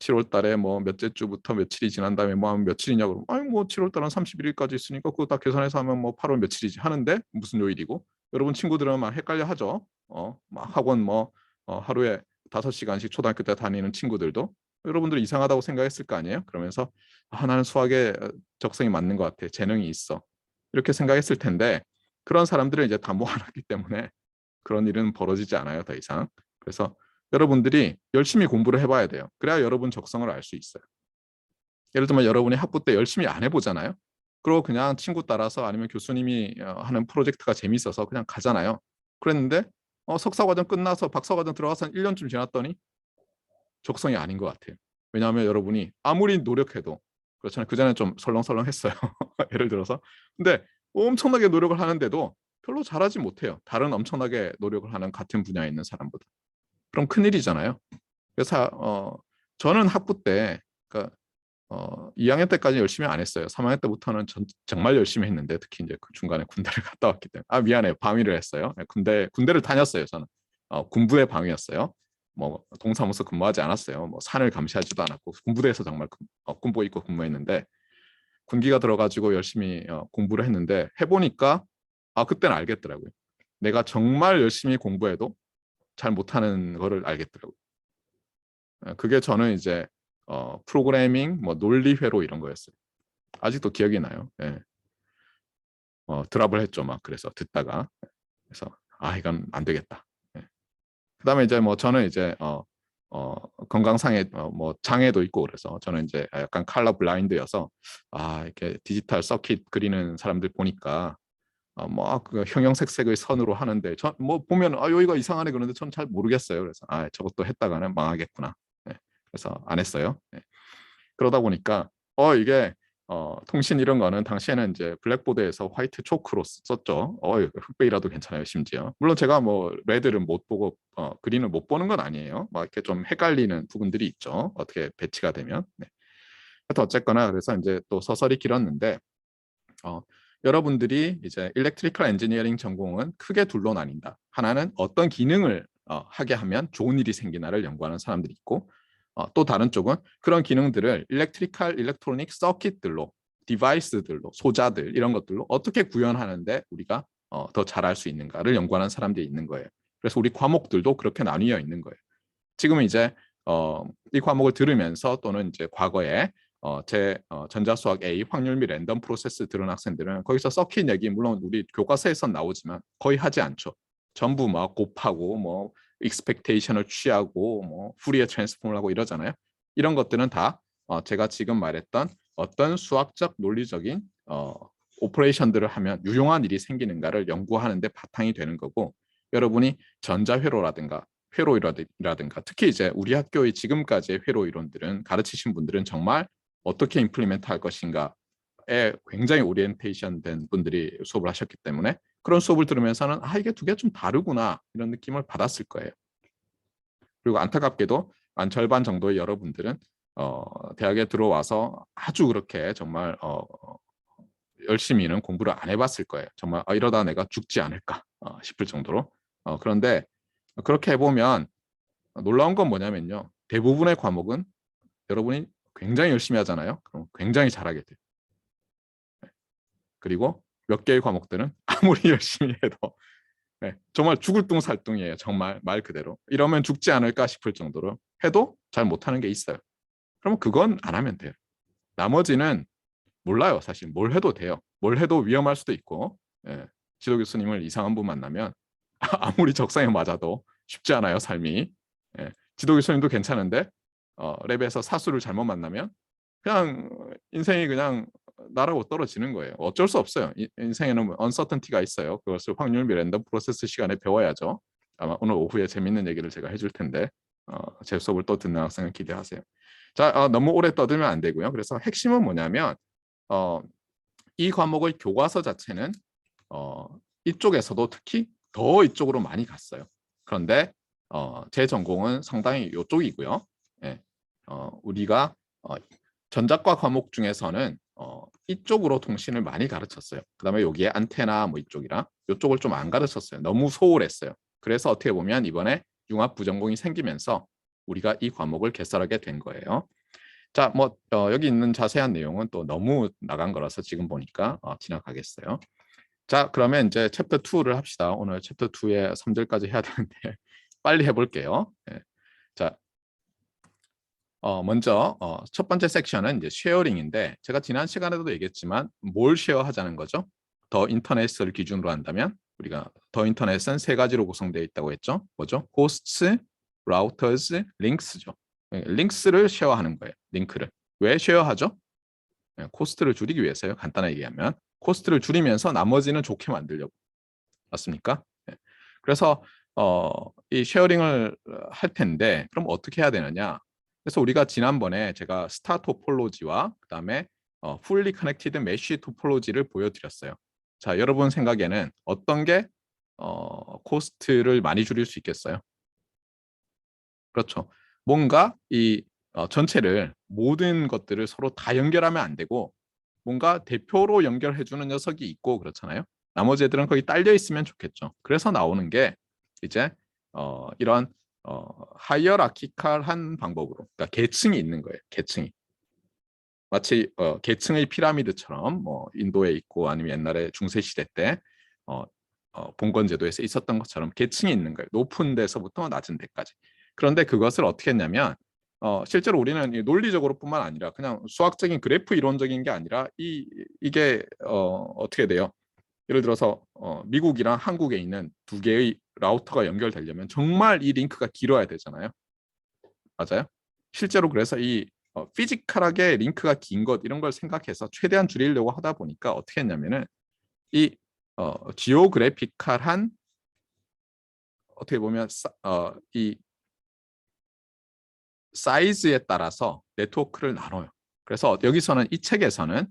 7월 달에 뭐 몇째 주부터 며칠이 지난 다음에 뭐 하면 며칠이냐 그러면 아니 뭐 7월 달은 31일까지 있으니까 그거 다 계산해서 하면 뭐 8월 며칠이지 하는데 무슨 요일이고 여러분 친구들은 막 헷갈려 하죠. 막 학원 뭐 하루에 5시간씩 초등학교 때 다니는 친구들도 여러분들 이상하다고 생각했을 거 아니에요? 그러면서 나는 수학에 적성이 맞는 것 같아. 재능이 있어. 이렇게 생각했을 텐데 그런 사람들은 이제 다 모아놨기 때문에 그런 일은 벌어지지 않아요, 더 이상. 그래서 여러분들이 열심히 공부를 해봐야 돼요. 그래야 여러분 적성을 알 수 있어요. 예를 들면 여러분이 학부 때 열심히 안 해보잖아요. 그리고 그냥 친구 따라서 아니면 교수님이 하는 프로젝트가 재밌어서 그냥 가잖아요. 그랬는데 석사과정 끝나서 박사과정 들어가서 한 1년쯤 지났더니 적성이 아닌 것 같아요. 왜냐하면 여러분이 아무리 노력해도 그렇잖아요. 그전에 좀 설렁설렁했어요. 예를 들어서. 근데 엄청나게 노력을 하는데도 별로 잘하지 못해요. 다른 엄청나게 노력을 하는 같은 분야에 있는 사람보다. 그럼 큰일이잖아요. 그래서 저는 학부 때 그러니까 2학년 때까지 열심히 안 했어요. 3학년 때부터는 정말 열심히 했는데 특히 이제 그 중간에 군대를 갔다 왔기 때문에 미안해요. 방위를 했어요. 네, 군대를 다녔어요. 저는 군부의 방위였어요. 뭐 동사무소 근무하지 않았어요. 뭐 산을 감시하지도 않았고 군부대에서 정말 군복 입고 근무했는데 군기가 들어가지고 열심히 공부를 했는데 해보니까 그때는 알겠더라고요. 내가 정말 열심히 공부해도 잘 못하는 거를 알겠더라고요. 그게 저는 이제 프로그래밍, 뭐 논리회로 이런 거였어요. 아직도 기억이 나요. 예. 드랍을 했죠. 막 그래서 듣다가 그래서 이건 안 되겠다. 예. 그다음에 이제 뭐 저는 이제 건강상의 뭐 장애도 있고 그래서 저는 이제 약간 컬러 블라인드여서 이렇게 디지털 서킷 그리는 사람들 보니까 뭐그 형형색색의 선으로 하는데 뭐 보면 여기가 이상하네 그러는데 전 잘 모르겠어요. 그래서 저것도 했다가는 망하겠구나. 네. 그래서 안 했어요. 네. 그러다 보니까 이게 통신 이런 거는 당시에는 이제 블랙보드에서 화이트 초크로 썼죠. 흑백이라도 괜찮아요, 심지어. 물론 제가 뭐 레드를 못 보고 그린을 못 보는 건 아니에요. 막 이렇게 좀 헷갈리는 부분들이 있죠. 어떻게 배치가 되면. 네. 하여튼 어쨌거나 그래서 이제 또 서설이 길었는데 여러분들이 이제 일렉트리컬 엔지니어링 전공은 크게 둘로 나뉜다. 하나는 어떤 기능을 하게 하면 좋은 일이 생기나를 연구하는 사람들이 있고 또 다른 쪽은 그런 기능들을 일렉트리컬 일렉트로닉 서킷들로 디바이스들로 소자들 이런 것들로 어떻게 구현하는데 우리가 더 잘할 수 있는가를 연구하는 사람들이 있는 거예요. 그래서 우리 과목들도 그렇게 나뉘어 있는 거예요. 지금 이제 이 과목을 들으면서 또는 이제 과거에 제 전자수학 A 확률 및 랜덤 프로세스 들은 학생들은 거기서 서킷 얘기 물론 우리 교과서에선 나오지만 거의 하지 않죠. 전부 막 곱하고 뭐 익스펙테이션을 취하고 뭐 후리에 트랜스폼을 하고 이러잖아요. 이런 것들은 다 제가 지금 말했던 어떤 수학적 논리적인 오퍼레이션들을 하면 유용한 일이 생기는가를 연구하는 데 바탕이 되는 거고 여러분이 전자회로라든가 회로 이론이라든가 특히 이제 우리 학교의 지금까지의 회로 이론들은 가르치신 분들은 정말 어떻게 임플리멘트 할 것인가에 굉장히 오리엔테이션 된 분들이 수업을 하셨기 때문에 그런 수업을 들으면서는 이게 두 개 좀 다르구나 이런 느낌을 받았을 거예요. 그리고 안타깝게도 한 절반 정도의 여러분들은 대학에 들어와서 아주 그렇게 정말 열심히는 공부를 안 해봤을 거예요. 정말 이러다 내가 죽지 않을까 싶을 정도로. 그런데 그렇게 해보면 놀라운 건 뭐냐면요. 대부분의 과목은 여러분이 굉장히 열심히 하잖아요. 그럼 굉장히 잘하게 돼요. 그리고 몇 개의 과목들은 아무리 열심히 해도 정말 죽을 뚱살뚱이에요. 정말 말 그대로. 이러면 죽지 않을까 싶을 정도로 해도 잘 못하는 게 있어요. 그러면 그건 안 하면 돼요. 나머지는 몰라요. 사실 뭘 해도 돼요. 뭘 해도 위험할 수도 있고 지도 교수님을 이상한 분 만나면 아무리 적성에 맞아도 쉽지 않아요. 삶이. 지도 교수님도 괜찮은데 랩에서 사수를 잘못 만나면 그냥 인생이 그냥 나라고 떨어지는 거예요. 어쩔 수 없어요. 인생에는 언서턴티가 있어요. 그것을 확률 및 랜덤 프로세스 시간에 배워야죠. 아마 오늘 오후에 재밌는 얘기를 제가 해줄 텐데 제 수업을 또 듣는 학생은 기대하세요. 자, 너무 오래 떠들면 안 되고요. 그래서 핵심은 뭐냐면 이 과목의 교과서 자체는 이쪽에서도 특히 더 이쪽으로 많이 갔어요. 그런데 제 전공은 상당히 이쪽이고요. 예, 우리가 전자과 과목 중에서는 이쪽으로 통신을 많이 가르쳤어요. 그다음에 여기에 안테나 뭐 이쪽이랑 이쪽을 좀 안 가르쳤어요. 너무 소홀했어요. 그래서 어떻게 보면 이번에 융합 부전공이 생기면서 우리가 이 과목을 개설하게 된 거예요. 자, 뭐 여기 있는 자세한 내용은 또 너무 나간 거라서 지금 보니까 지나가겠어요. 자, 그러면 이제 챕터 2를 합시다. 오늘 챕터 2의 3절까지 해야 되는데 빨리 해볼게요. 네. 자, 먼저 첫 번째 섹션은 이제 쉐어링인데 제가 지난 시간에도 얘기했지만 뭘 쉐어하자는 거죠? 더 인터넷을 기준으로 한다면 우리가 더 인터넷은 세 가지로 구성되어 있다고 했죠. 뭐죠? 호스트, 라우터즈, 링크스죠. 링크스를 쉐어하는 거예요. 링크를. 왜 쉐어하죠? 코스트를 줄이기 위해서요. 간단하게 얘기하면 코스트를 줄이면서 나머지는 좋게 만들려고. 맞습니까? 그래서 이 쉐어링을 할 텐데 그럼 어떻게 해야 되느냐? 그래서 우리가 지난번에 제가 스타 토폴로지와 그다음에 풀리 커넥티드 메쉬 토폴로지를 보여드렸어요. 자, 여러분 생각에는 어떤 게 코스트를 많이 줄일 수 있겠어요? 그렇죠. 뭔가 이 전체를 모든 것들을 서로 다 연결하면 안 되고 뭔가 대표로 연결해주는 녀석이 있고 그렇잖아요. 나머지 애들은 거기 딸려 있으면 좋겠죠. 그래서 나오는 게 이제 이런 하이어라키칼한 방법으로, 그러니까 계층이 있는 거예요. 계층이 마치 계층의 피라미드처럼 뭐 인도에 있고 아니면 옛날에 중세 시대 때 봉건 제도에서 있었던 것처럼 계층이 있는 거예요. 높은 데서부터 낮은 데까지. 그런데 그것을 어떻게 했냐면 실제로 우리는 논리적으로뿐만 아니라 그냥 수학적인 그래프 이론적인 게 아니라 이게 어떻게 돼요? 예를 들어서 미국이랑 한국에 있는 두 개의 라우터가 연결되려면 정말 이 링크가 길어야 되잖아요. 맞아요? 실제로 그래서 이 피지컬하게 링크가 긴 것 이런 걸 생각해서 최대한 줄이려고 하다 보니까 어떻게 했냐면은 이 지오그래피컬한 어떻게 보면 이 사이즈에 따라서 네트워크를 나눠요. 그래서 여기서는 이 책에서는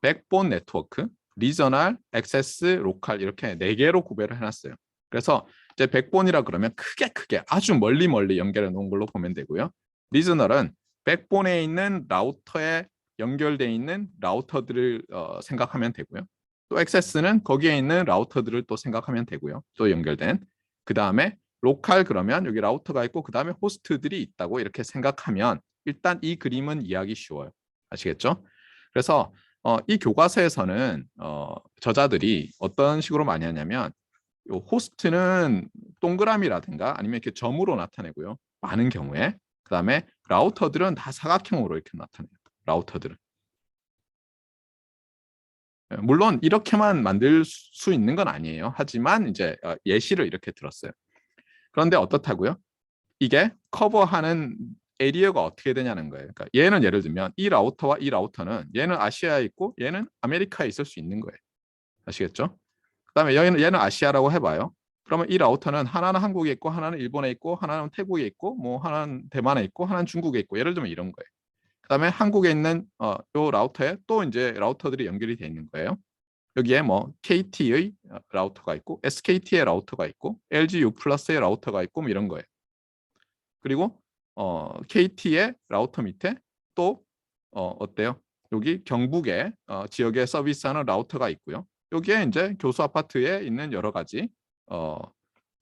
백본 네트워크, 리저널, 액세스, 로컬 이렇게 네 개로 구별을 해놨어요. 그래서 이제 백본이라 그러면 크게 아주 멀리 연결해 놓은 걸로 보면 되고요. 리저널은 백본에 있는 라우터에 연결돼 있는 라우터들을 생각하면 되고요. 또 액세스는 거기에 있는 라우터들을 또 생각하면 되고요. 또 연결된. 그 다음에 로컬 그러면 여기 라우터가 있고 그 다음에 호스트들이 있다고 이렇게 생각하면 일단 이 그림은 이해하기 쉬워요. 아시겠죠? 그래서 이 교과서에서는 저자들이 어떤 식으로 많이 하냐면 요 호스트는 동그라미라든가 아니면 이렇게 점으로 나타내고요. 많은 경우에 그 다음에 라우터들은 다 사각형으로 이렇게 나타내요. 라우터들은. 물론 이렇게만 만들 수 있는 건 아니에요. 하지만 이제 예시를 이렇게 들었어요. 그런데 어떻다고요? 이게 커버하는 에리어가 어떻게 되냐는 거예요. 그러니까 얘는 예를 들면 이 라우터와 이 라우터는 얘는 아시아에 있고 얘는 아메리카에 있을 수 있는 거예요. 아시겠죠? 그다음에 얘는 아시아라고 해봐요. 그러면 이 라우터는 하나는 한국에 있고 하나는 일본에 있고 하나는 태국에 있고 뭐 하나는 대만에 있고 하나는 중국에 있고 예를 들면 이런 거예요. 그다음에 한국에 있는 요 라우터에 또 이제 라우터들이 연결이 돼 있는 거예요. 여기에 뭐 KT의 라우터가 있고 SKT의 라우터가 있고 LG U 플러스의 라우터가 있고 뭐 이런 거예요. 그리고 KT의 라우터 밑에 또 어때요? 여기 경북의 지역에 서비스하는 라우터가 있고요. 여기에 이제 교수 아파트에 있는 여러 가지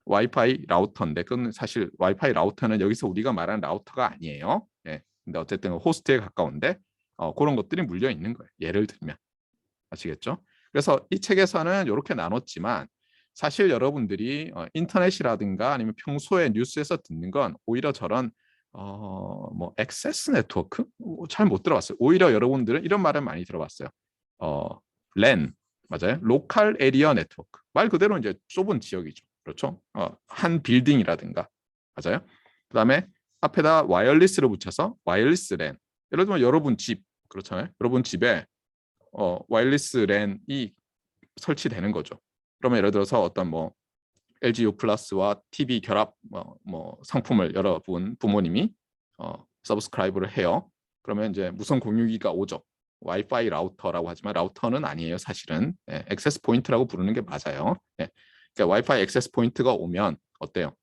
와이파이 라우터인데 그건 사실 와이파이 라우터는 여기서 우리가 말하는 라우터가 아니에요. 예. 근데 어쨌든 호스트에 가까운데 그런 것들이 물려 있는 거예요. 예를 들면 아시겠죠? 그래서 이 책에서는 이렇게 나눴지만 사실 여러분들이 인터넷이라든가 아니면 평소에 뉴스에서 듣는 건 오히려 저런 뭐 액세스 네트워크 잘 못 들어봤어요. 오히려 여러분들은 이런 말을 많이 들어봤어요. 랜 맞아요. 로컬 에리어 네트워크 말 그대로 이제 좁은 지역이죠. 그렇죠? 한 빌딩이라든가 맞아요. 그다음에 앞에다 와이어리스를 붙여서 와이어리스 랜. 예를 들면 여러분 집 그렇잖아요. 여러분 집에 와이어리스 랜이 설치되는 거죠. 그러면 예를 들어서 어떤 뭐 LG U 플러스와 TV 결합 뭐 상품을 여러분 부모님이 서브스크라이브를 해요. 그러면 이제 무선 공유기가 오죠. 와이파이 라우터라고 하지만 라우터는 아니에요. 사실은 액세스 포인트라고 부르는 게 맞아요. 그러니까 와이파이 액세스 포인트가 오면 어때요?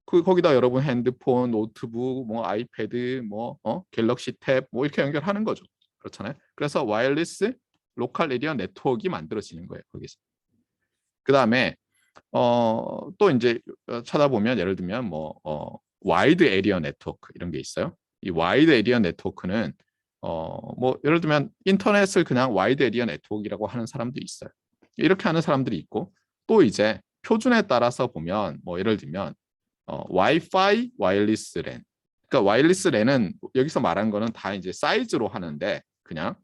거기다 여러분 핸드폰, 노트북, 뭐 아이패드, 뭐 갤럭시 탭 뭐 이렇게 연결하는 거죠. 그렇잖아요. 그래서 와이어리스 로컬 에리어 네트워크가 만들어지는 거예요. 거기서. 그 다음에 또 이제 찾아보면 예를 들면 뭐 와이드 에리어 네트워크 이런 게 있어요. 이 와이드 에리어 네트워크는 뭐 예를 들면 인터넷을 그냥 와이드 에리어 네트워크라고 하는 사람도 있어요. 이렇게 하는 사람들이 있고 또 이제 표준에 따라서 보면 뭐 예를 들면 와이파이 와이어리스 랜. 그러니까 와이어리스 랜은 여기서 말한 거는 다 이제 사이즈로 하는데 그냥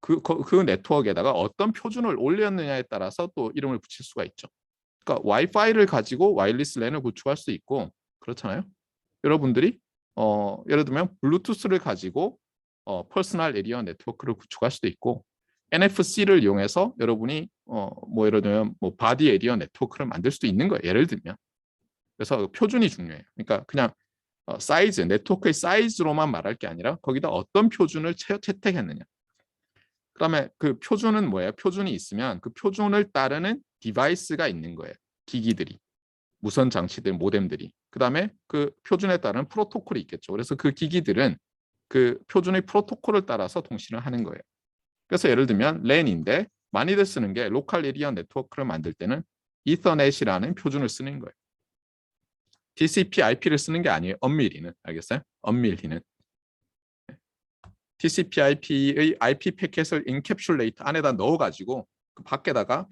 그 네트워크에다가 어떤 표준을 올렸느냐에 따라서 또 이름을 붙일 수가 있죠. 그러니까 와이파이를 가지고 와이어리스 랜을 구축할 수 있고 그렇잖아요. 여러분들이 예를 들면 블루투스를 가지고 퍼스널 에리어 네트워크를 구축할 수도 있고 NFC를 이용해서 여러분이 뭐 예를 들면 뭐 바디 에리어 네트워크를 만들 수도 있는 거예요. 예를 들면. 그래서 표준이 중요해요. 그러니까 그냥 사이즈, 네트워크의 사이즈로만 말할 게 아니라 거기다 어떤 표준을 채택했느냐. 그다음에 그 표준은 뭐예요? 표준이 있으면 그 표준을 따르는 디바이스가 있는 거예요. 기기들이, 무선 장치들, 모뎀들이. 그다음에 그 표준에 따른 프로토콜이 있겠죠. 그래서 그 기기들은 그 표준의 프로토콜을 따라서 통신을 하는 거예요. 그래서 예를 들면 랜인데 많이들 쓰는 게 로컬 에리어 네트워크를 만들 때는 이더넷이라는 표준을 쓰는 거예요. TCP/IP를 쓰는 게 아니에요. 엄밀히는 알겠어요? 엄밀히는 TCP/IP의 IP 패켓을 인캡슐레이트 안에다 넣어가지고 그 밖에다가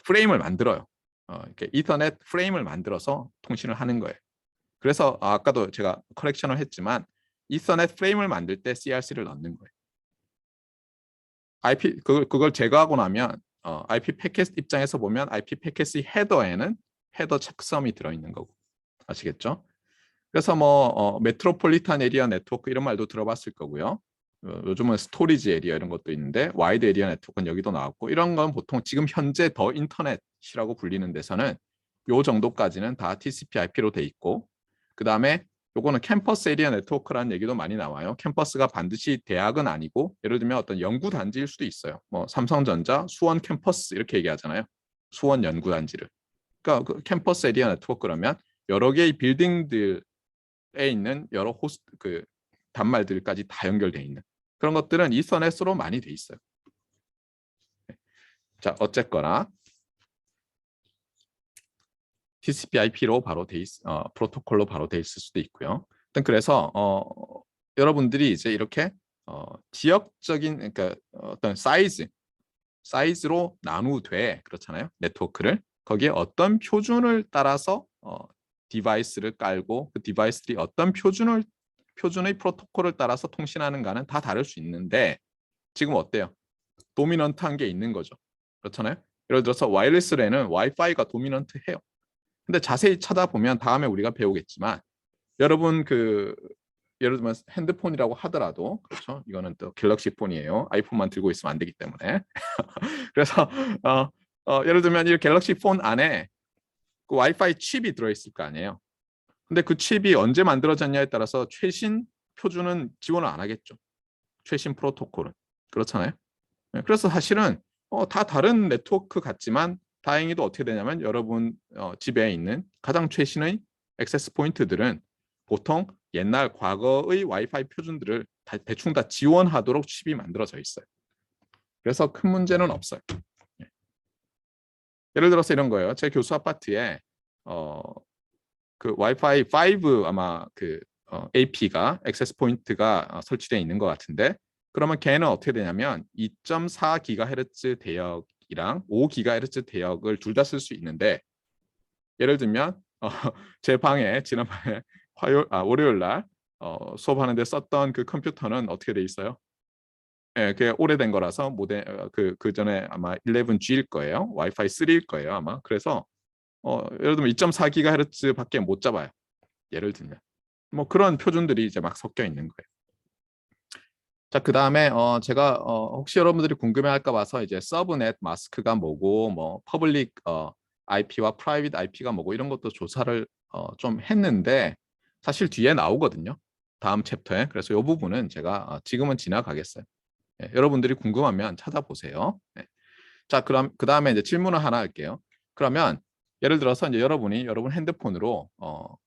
프레임을 만들어요. 이렇게 이더넷 프레임을 만들어서 통신을 하는 거예요. 그래서 아까도 제가 커렉션을 했지만 이더넷 프레임을 만들 때 CRC를 넣는 거예요. IP 그걸 제거하고 나면 IP 패킷 입장에서 보면 IP 패킷의 헤더에는 헤더 체크섬이 들어있는 거고. 아시겠죠? 그래서 뭐 메트로폴리탄 에리아 네트워크 이런 말도 들어봤을 거고요. 요즘은 스토리지 에리아 이런 것도 있는데 와이드 에리아 네트워크는 여기도 나왔고 이런 건 보통 지금 현재 더 인터넷이라고 불리는 데서는 요 정도까지는 다 TCP/IP로 돼 있고 그 다음에 요거는 캠퍼스 에리아 네트워크라는 얘기도 많이 나와요. 캠퍼스가 반드시 대학은 아니고 예를 들면 어떤 연구 단지일 수도 있어요. 뭐 삼성전자 수원 캠퍼스 이렇게 얘기하잖아요. 수원 연구 단지를. 그러니까 그 캠퍼스 에리아 네트워크라면 여러 개의 빌딩들에 있는 여러 호스트 그 단말들까지 다 연결돼 있는 그런 것들은 이서넷으로 많이 돼 있어요. 자, 어쨌거나 TCP/IP로 바로 프로토콜로 바로 돼 있을 수도 있고요. 그래서 여러분들이 이제 이렇게 지역적인 그러니까 어떤 사이즈로 나누되 그렇잖아요. 네트워크를 거기에 어떤 표준을 따라서 디바이스를 깔고 그 디바이스들이 어떤 표준의 프로토콜을 따라서 통신하는가는 다 다를 수 있는데 지금 어때요? 도미넌트한 게 있는 거죠. 그렇잖아요. 예를 들어서 와이어리스 랜은 와이파이가 도미넌트해요. 근데 자세히 찾아보면 다음에 우리가 배우겠지만 여러분 예를 들면 핸드폰이라고 하더라도 그렇죠. 이거는 또 갤럭시 폰이에요. 아이폰만 들고 있으면 안 되기 때문에. 그래서 예를 들면 이 갤럭시 폰 안에 그 와이파이 칩이 들어있을 거 아니에요. 근데 그 칩이 언제 만들어졌냐에 따라서 최신 표준은 지원을 안 하겠죠. 최신 프로토콜은. 그렇잖아요. 그래서 사실은 다 다른 네트워크 같지만 다행히도 어떻게 되냐면 여러분 집에 있는 가장 최신의 액세스 포인트들은 보통 옛날 과거의 와이파이 표준들을 대충 다 지원하도록 칩이 만들어져 있어요. 그래서 큰 문제는 없어요. 예를 들어서 이런 거예요. 제 교수 아파트에 그 와이파이 5 아마 그 AP가 액세스 포인트가 설치되어 있는 것 같은데 그러면 걔는 어떻게 되냐면 2.4GHz 대역이랑 5GHz 대역을 둘 다 쓸 수 있는데 예를 들면 제 방에 지난번에 월요일 날 수업하는데 썼던 그 컴퓨터는 어떻게 돼 있어요? 예, 그게 오래된 거라서 그 전에 아마 11G일 거예요. 와이파이 3일 거예요, 아마. 그래서 예를 들면 2.4GHz 밖에 못 잡아요. 예를 들면. 뭐 그런 표준들이 이제 막 섞여 있는 거예요. 자, 그 다음에 제가 혹시 여러분들이 궁금해할까 봐서 이제 서브넷 마스크가 뭐고 뭐 퍼블릭 IP와 프라이빗 IP가 뭐고 이런 것도 조사를 좀 했는데 사실 뒤에 나오거든요. 다음 챕터에. 그래서 이 부분은 제가 지금은 지나가겠어요. 예, 여러분들이 궁금하면 찾아보세요. 예. 자, 그럼 그 다음에 이제 질문을 하나 할게요. 그러면 예를 들어서 이제 여러분 핸드폰으로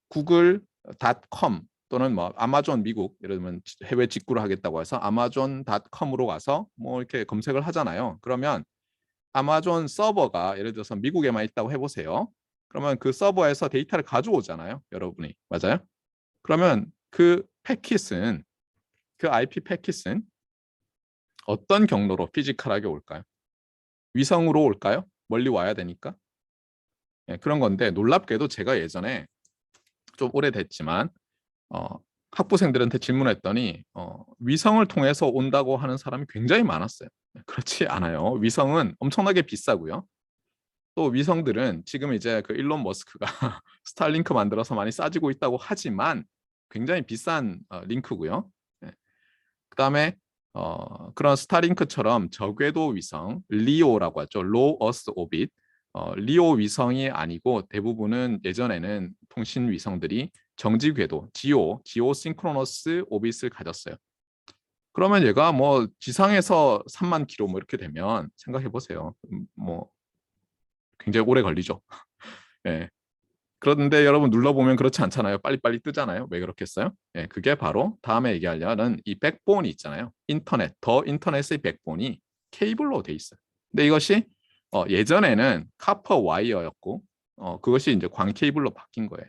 google.com 또는 뭐 아마존 미국 예를 들면 해외 직구를 하겠다고 해서 아마존.com으로 가서 뭐 이렇게 검색을 하잖아요. 그러면 아마존 서버가 예를 들어서 미국에만 있다고 해보세요. 그러면 그 서버에서 데이터를 가져오잖아요. 여러분이. 맞아요? 그러면 그 패킷은 그 IP 패킷은 어떤 경로로 피지컬하게 올까요? 위성으로 올까요? 멀리 와야 되니까. 예, 그런 건데 놀랍게도 제가 예전에 좀 오래됐지만 학부생들한테 질문했더니 위성을 통해서 온다고 하는 사람이 굉장히 많았어요. 그렇지 않아요. 위성은 엄청나게 비싸고요. 또 위성들은 지금 이제 그 일론 머스크가 스타링크 만들어서 많이 싸지고 있다고 하지만 굉장히 비싼 링크고요. 예. 그다음에 그런 스타링크처럼 저궤도 위성 리오라고 하죠. 로우 어스 오빗. 리오 위성이 아니고 대부분은 예전에는 통신 위성들이 정지 궤도 지오 싱크로너스 오빗을 가졌어요. 그러면 얘가 뭐 지상에서 3만 킬로 뭐 이렇게 되면 생각해 보세요. 뭐 굉장히 오래 걸리죠. 예. 그런데 여러분 눌러보면 그렇지 않잖아요. 빨리빨리 뜨잖아요. 왜 그렇겠어요? 예, 그게 바로 다음에 얘기하려는 이 백본이 있잖아요. 더 인터넷의 백본이 케이블로 돼 있어요. 근데 이것이 예전에는 카퍼 와이어였고 그것이 이제 광 케이블로 바뀐 거예요.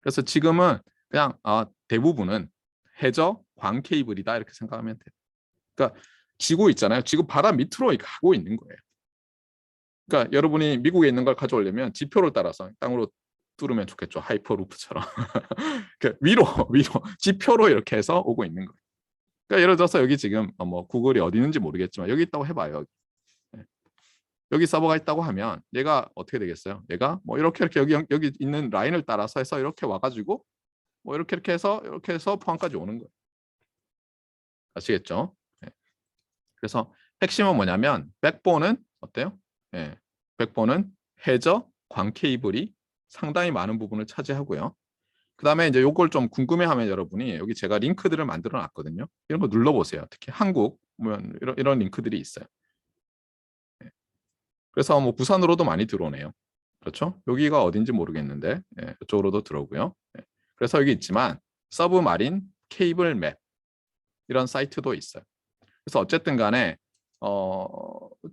그래서 지금은 그냥 대부분은 해저 광 케이블이다 이렇게 생각하면 돼요. 그러니까 지구 있잖아요. 지구 바다 밑으로 가고 있는 거예요. 그러니까 여러분이 미국에 있는 걸 가져오려면 지표를 따라서 땅으로 뚫으면 좋겠죠. 하이퍼루프처럼. 위로 지표로 이렇게 해서 오고 있는 거예요. 그러니까 예를 들어서 여기 지금 뭐 구글이 어디 있는지 모르겠지만 여기 있다고 해봐요. 여기 서버가 있다고 하면 얘가 어떻게 되겠어요? 얘가 뭐 이렇게 여기 있는 라인을 따라서 해서 이렇게 와가지고 뭐 이렇게 해서 포항까지 오는 거예요. 아시겠죠? 네. 그래서 핵심은 뭐냐면 백본은 어때요? 예. 백본은 해저, 광 케이블이 상당히 많은 부분을 차지하고요. 그다음에 이제 요걸 좀 궁금해하면 여러분이 여기 제가 링크들을 만들어 놨거든요. 이런 거 눌러보세요. 특히 한국 보면 이런 링크들이 있어요. 예. 그래서 뭐 부산으로도 많이 들어오네요. 그렇죠? 여기가 어딘지 모르겠는데 예, 이쪽으로도 들어오고요. 예. 그래서 여기 있지만 서브마린 케이블 맵 이런 사이트도 있어요. 그래서 어쨌든 간에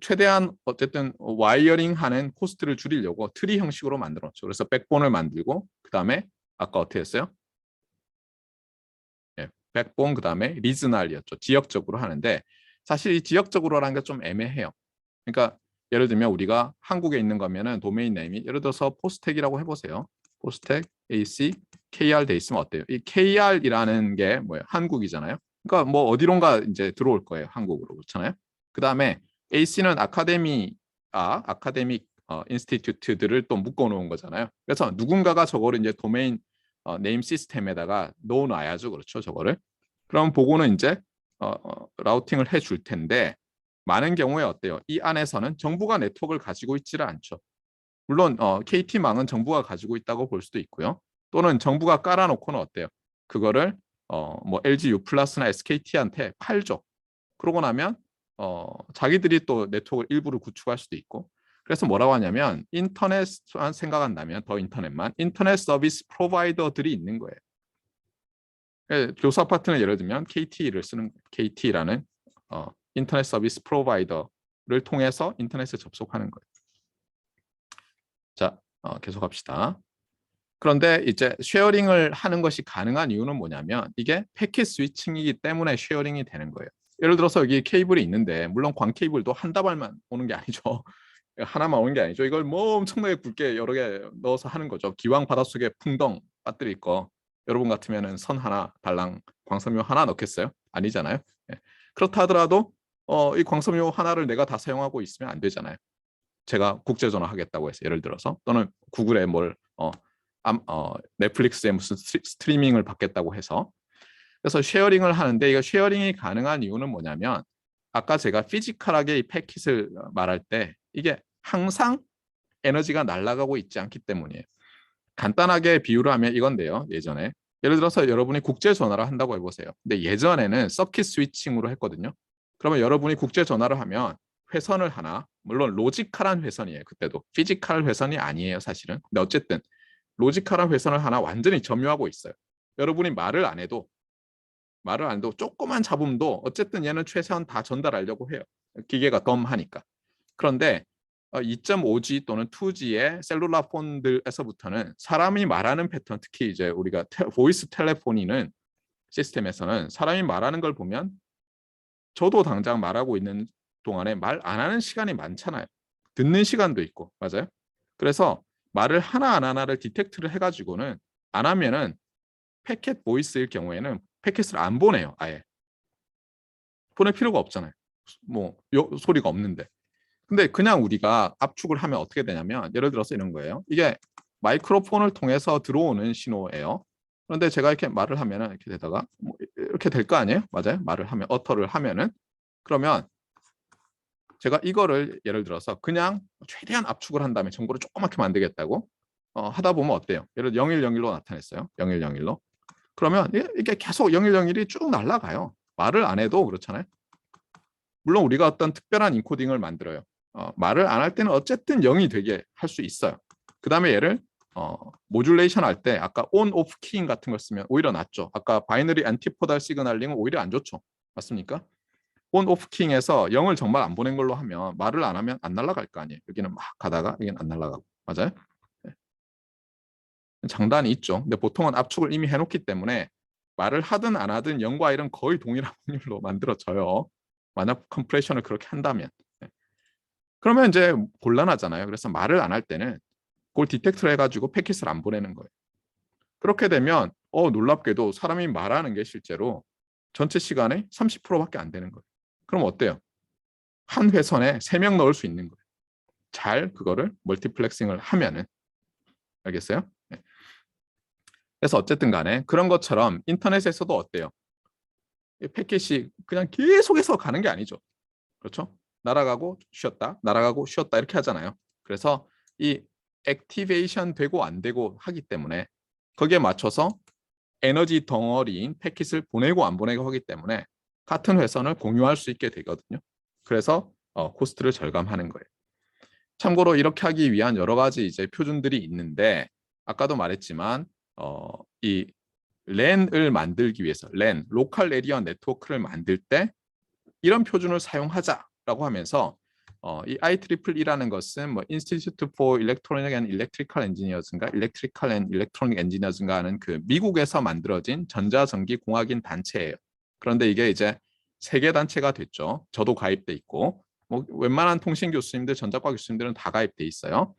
최대한 어쨌든 와이어링하는 코스트를 줄이려고 트리 형식으로 만들었죠. 그래서 백본을 만들고 그다음에 아까 어떻게 했어요? 예, 백본 그다음에 리즈널이었죠. 지역적으로 하는데 사실 이 지역적으로라는 게 좀 애매해요. 그러니까 예를 들면 우리가 한국에 있는 거면은 도메인 네임이 예를 들어서 포스텍이라고 해보세요. 포스텍 AC KR 돼 있으면 어때요? 이 KR이라는 게 뭐예요? 한국이잖아요. 그러니까 뭐 어디론가 이제 들어올 거예요. 한국으로 그렇잖아요. 그 다음에 AC는 아카데믹 인스티튜트들을 또 묶어놓은 거잖아요. 그래서 누군가가 저거를 이제 도메인 네임 시스템에다가 넣어놔야죠. 그렇죠. 저거를. 그럼 보고는 이제 라우팅을 해줄 텐데 많은 경우에 어때요? 이 안에서는 정부가 네트워크를 가지고 있지를 않죠. 물론 KT망은 정부가 가지고 있다고 볼 수도 있고요. 또는 정부가 깔아놓고는 어때요? 그거를 뭐 LG U 플러스나 SKT한테 팔죠. 그러고 나면 자기들이 또 네트워크 일부를 구축할 수도 있고. 그래서 뭐라고 하냐면 인터넷만 생각한다면 더 인터넷만 인터넷 서비스 프로바이더들이 있는 거예요. 교수 아파트는 예를 들면 KT를 쓰는 KT라는 인터넷 서비스 프로바이더를 통해서 인터넷에 접속하는 거예요. 자, 계속 합시다. 그런데 이제 쉐어링을 하는 것이 가능한 이유는 뭐냐면 이게 패킷 스위칭이기 때문에 쉐어링이 되는 거예요. 예를 들어서 여기 케이블이 있는데 물론 광 케이블도 한 다발만 오는 게 아니죠. 하나만 오는 게 아니죠. 이걸 뭐 엄청나게 굵게 여러 개 넣어서 하는 거죠. 기왕 바닷속에 풍덩 빠뜨릴 거 여러분 같으면은 선 하나 달랑 광섬유 하나 넣겠어요? 아니잖아요. 예. 그렇다 하더라도 이 광섬유 하나를 내가 다 사용하고 있으면 안 되잖아요. 제가 국제 전화 하겠다고 해서 예를 들어서 또는 구글에 뭘 넷플릭스에 무슨 스트리밍을 받겠다고 해서 그래서 쉐어링을 하는데 이거 쉐어링이 가능한 이유는 뭐냐면 아까 제가 피지컬하게 이 패킷을 말할 때 이게 항상 에너지가 날아가고 있지 않기 때문이에요. 간단하게 비유를 하면 이건데요. 예전에 예를 들어서 여러분이 국제 전화를 한다고 해보세요. 근데 예전에는 서킷 스위칭으로 했거든요. 그러면 여러분이 국제 전화를 하면 회선을 하나 물론 로지컬한 회선이에요. 그때도 피지컬 회선이 아니에요. 사실은. 근데 어쨌든 로지컬한 회선을 하나 완전히 점유하고 있어요. 여러분이 말을 안 해도 조그만 잡음도 어쨌든 얘는 최소한 다 전달하려고 해요. 기계가 덤하니까. 그런데 2.5G 또는 2G의 셀룰라 폰들에서부터는 사람이 말하는 패턴, 특히 이제 우리가 보이스 텔레포니는 시스템에서는 사람이 말하는 걸 보면 저도 당장 말하고 있는 동안에 말 안 하는 시간이 많잖아요. 듣는 시간도 있고, 맞아요? 그래서 말을 하나 안 하나를 디텍트를 해가지고는 안 하면은 패켓 보이스일 경우에는 패켓을 안 보내요. 아예 보낼 필요가 없잖아요. 뭐 소리가 없는데. 근데 그냥 우리가 압축을 하면 어떻게 되냐면 예를 들어서 이런 거예요. 이게 마이크로폰을 통해서 들어오는 신호예요. 그런데 제가 이렇게 말을 하면은 이렇게 되다가 뭐 이렇게 될 거 아니에요? 맞아요? 말을 하면 어터를 하면은 그러면 제가 이거를 예를 들어서 그냥 최대한 압축을 한 다음에 정보를 조그맣게 만들겠다고 하다 보면 어때요? 예를 들어 0101로 나타냈어요. 0101로. 그러면 이게 계속 0101이 쭉 날아가요. 말을 안 해도 그렇잖아요. 물론 우리가 어떤 특별한 인코딩을 만들어요. 말을 안 할 때는 어쨌든 0이 되게 할 수 있어요. 그 다음에 얘를 모듈레이션 할 때 아까 온, 오프 키잉 같은 걸 쓰면 오히려 낫죠. 아까 바이너리 안티포달 시그널링은 오히려 안 좋죠. 맞습니까? 온, 오프 키잉에서 0을 정말 안 보낸 걸로 하면 말을 안 하면 안 날아갈 거 아니에요. 여기는 막 가다가 여기는 안 날아가고. 맞아요? 네. 장단이 있죠. 근데 보통은 압축을 이미 해놓기 때문에 말을 하든 안 하든 0과 1은 거의 동일한 확률로 만들어져요. 만약 컴프레션을 그렇게 한다면. 네. 그러면 이제 곤란하잖아요. 그래서 말을 안 할 때는 그걸 디텍트를 해가지고 패킷을 안 보내는 거예요. 그렇게 되면 놀랍게도 사람이 말하는 게 실제로 전체 시간의 30%밖에 안 되는 거예요. 그럼 어때요? 한 회선에 3명 넣을 수 있는 거예요. 잘 그거를 멀티플렉싱을 하면은 알겠어요? 네. 그래서 어쨌든 간에 그런 것처럼 인터넷에서도 어때요? 이 패킷이 그냥 계속해서 가는 게 아니죠. 그렇죠? 날아가고 쉬었다, 날아가고 쉬었다 이렇게 하잖아요. 그래서 이 액티베이션 되고 안 되고 하기 때문에 거기에 맞춰서 에너지 덩어리인 패킷을 보내고 안 보내고 하기 때문에 같은 회선을 공유할 수 있게 되거든요. 그래서 코스트를 절감하는 거예요. 참고로 이렇게 하기 위한 여러 가지 이제 표준들이 있는데 아까도 말했지만 이 랜을 만들기 위해서 랜, 로컬 에리어 네트워크를 만들 때 이런 표준을 사용하자라고 하면서 이 IEEE라는 것은 뭐 Institute for Electronic and Electrical Engineers인가 Electrical and Electronic Engineers인가 하는 그 미국에서 만들어진 전자전기 공학인 단체예요. 그런데 이게 이제 세계 단체가 됐죠. 저도 가입돼 있고 뭐 웬만한 통신 교수님들, 전자과 교수님들은 다 가입돼 있어요.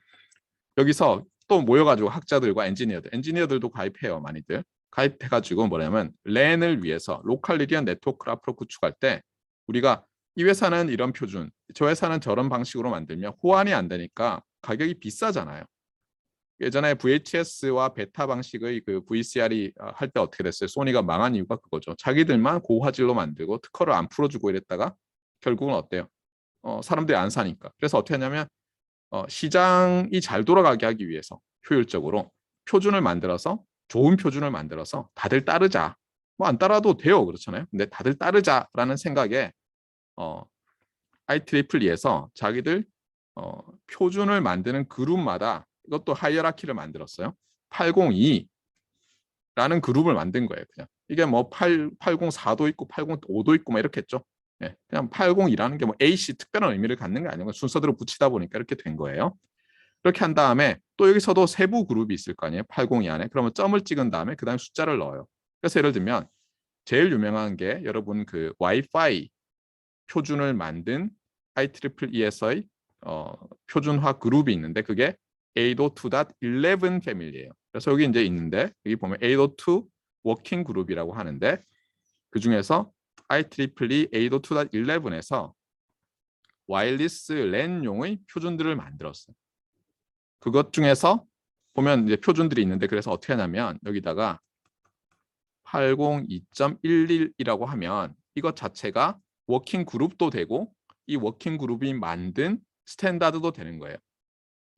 여기서 또 모여가지고 학자들과 엔지니어들도 가입해요, 많이들. 가입해가지고 뭐냐면 랜을 위해서 로컬 에리어 네트워크를 앞으로 구축할 때 우리가 이 회사는 이런 표준, 저 회사는 저런 방식으로 만들면 호환이 안 되니까 가격이 비싸잖아요. 예전에 VHS와 베타 방식의 그 VCR이 할 때 어떻게 됐어요? 소니가 망한 이유가 그거죠. 자기들만 고화질로 만들고 특허를 안 풀어주고 이랬다가 결국은 어때요? 사람들이 안 사니까. 그래서 어떻게 하냐면 시장이 잘 돌아가게 하기 위해서 효율적으로 표준을 만들어서 좋은 표준을 만들어서 다들 따르자. 뭐 안 따라도 돼요. 그렇잖아요. 근데 다들 따르자라는 생각에 IEEE에서 자기들 표준을 만드는 그룹마다 이것도 하이어라키를 만들었어요. 802라는 그룹을 만든 거예요. 그냥 이게 뭐 804도 있고 805도 있고 막 이렇게 했죠. 예, 그냥 802라는 게 뭐 AC 특별한 의미를 갖는 게 아니고 순서대로 붙이다 보니까 이렇게 된 거예요. 그렇게 한 다음에 또 여기서도 세부 그룹이 있을 거 아니에요. 802 안에. 그러면 점을 찍은 다음에 그 다음에 숫자를 넣어요. 그래서 예를 들면 제일 유명한 게 여러분 그 와이파이 표준을 만든 IEEE에서의 표준화 그룹이 있는데 그게 802.11 패밀리예요. 그래서 여기 이제 있는데 여기 보면 802 워킹 그룹이라고 하는데 그 중에서 IEEE 802.11에서 와이어리스 랜용의 표준들을 만들었어요. 그것 중에서 보면 이제 표준들이 있는데 그래서 어떻게 하냐면 여기다가 802.11이라고 하면 이것 자체가 워킹 그룹도 되고 이 워킹 그룹이 만든 스탠다드도 되는 거예요.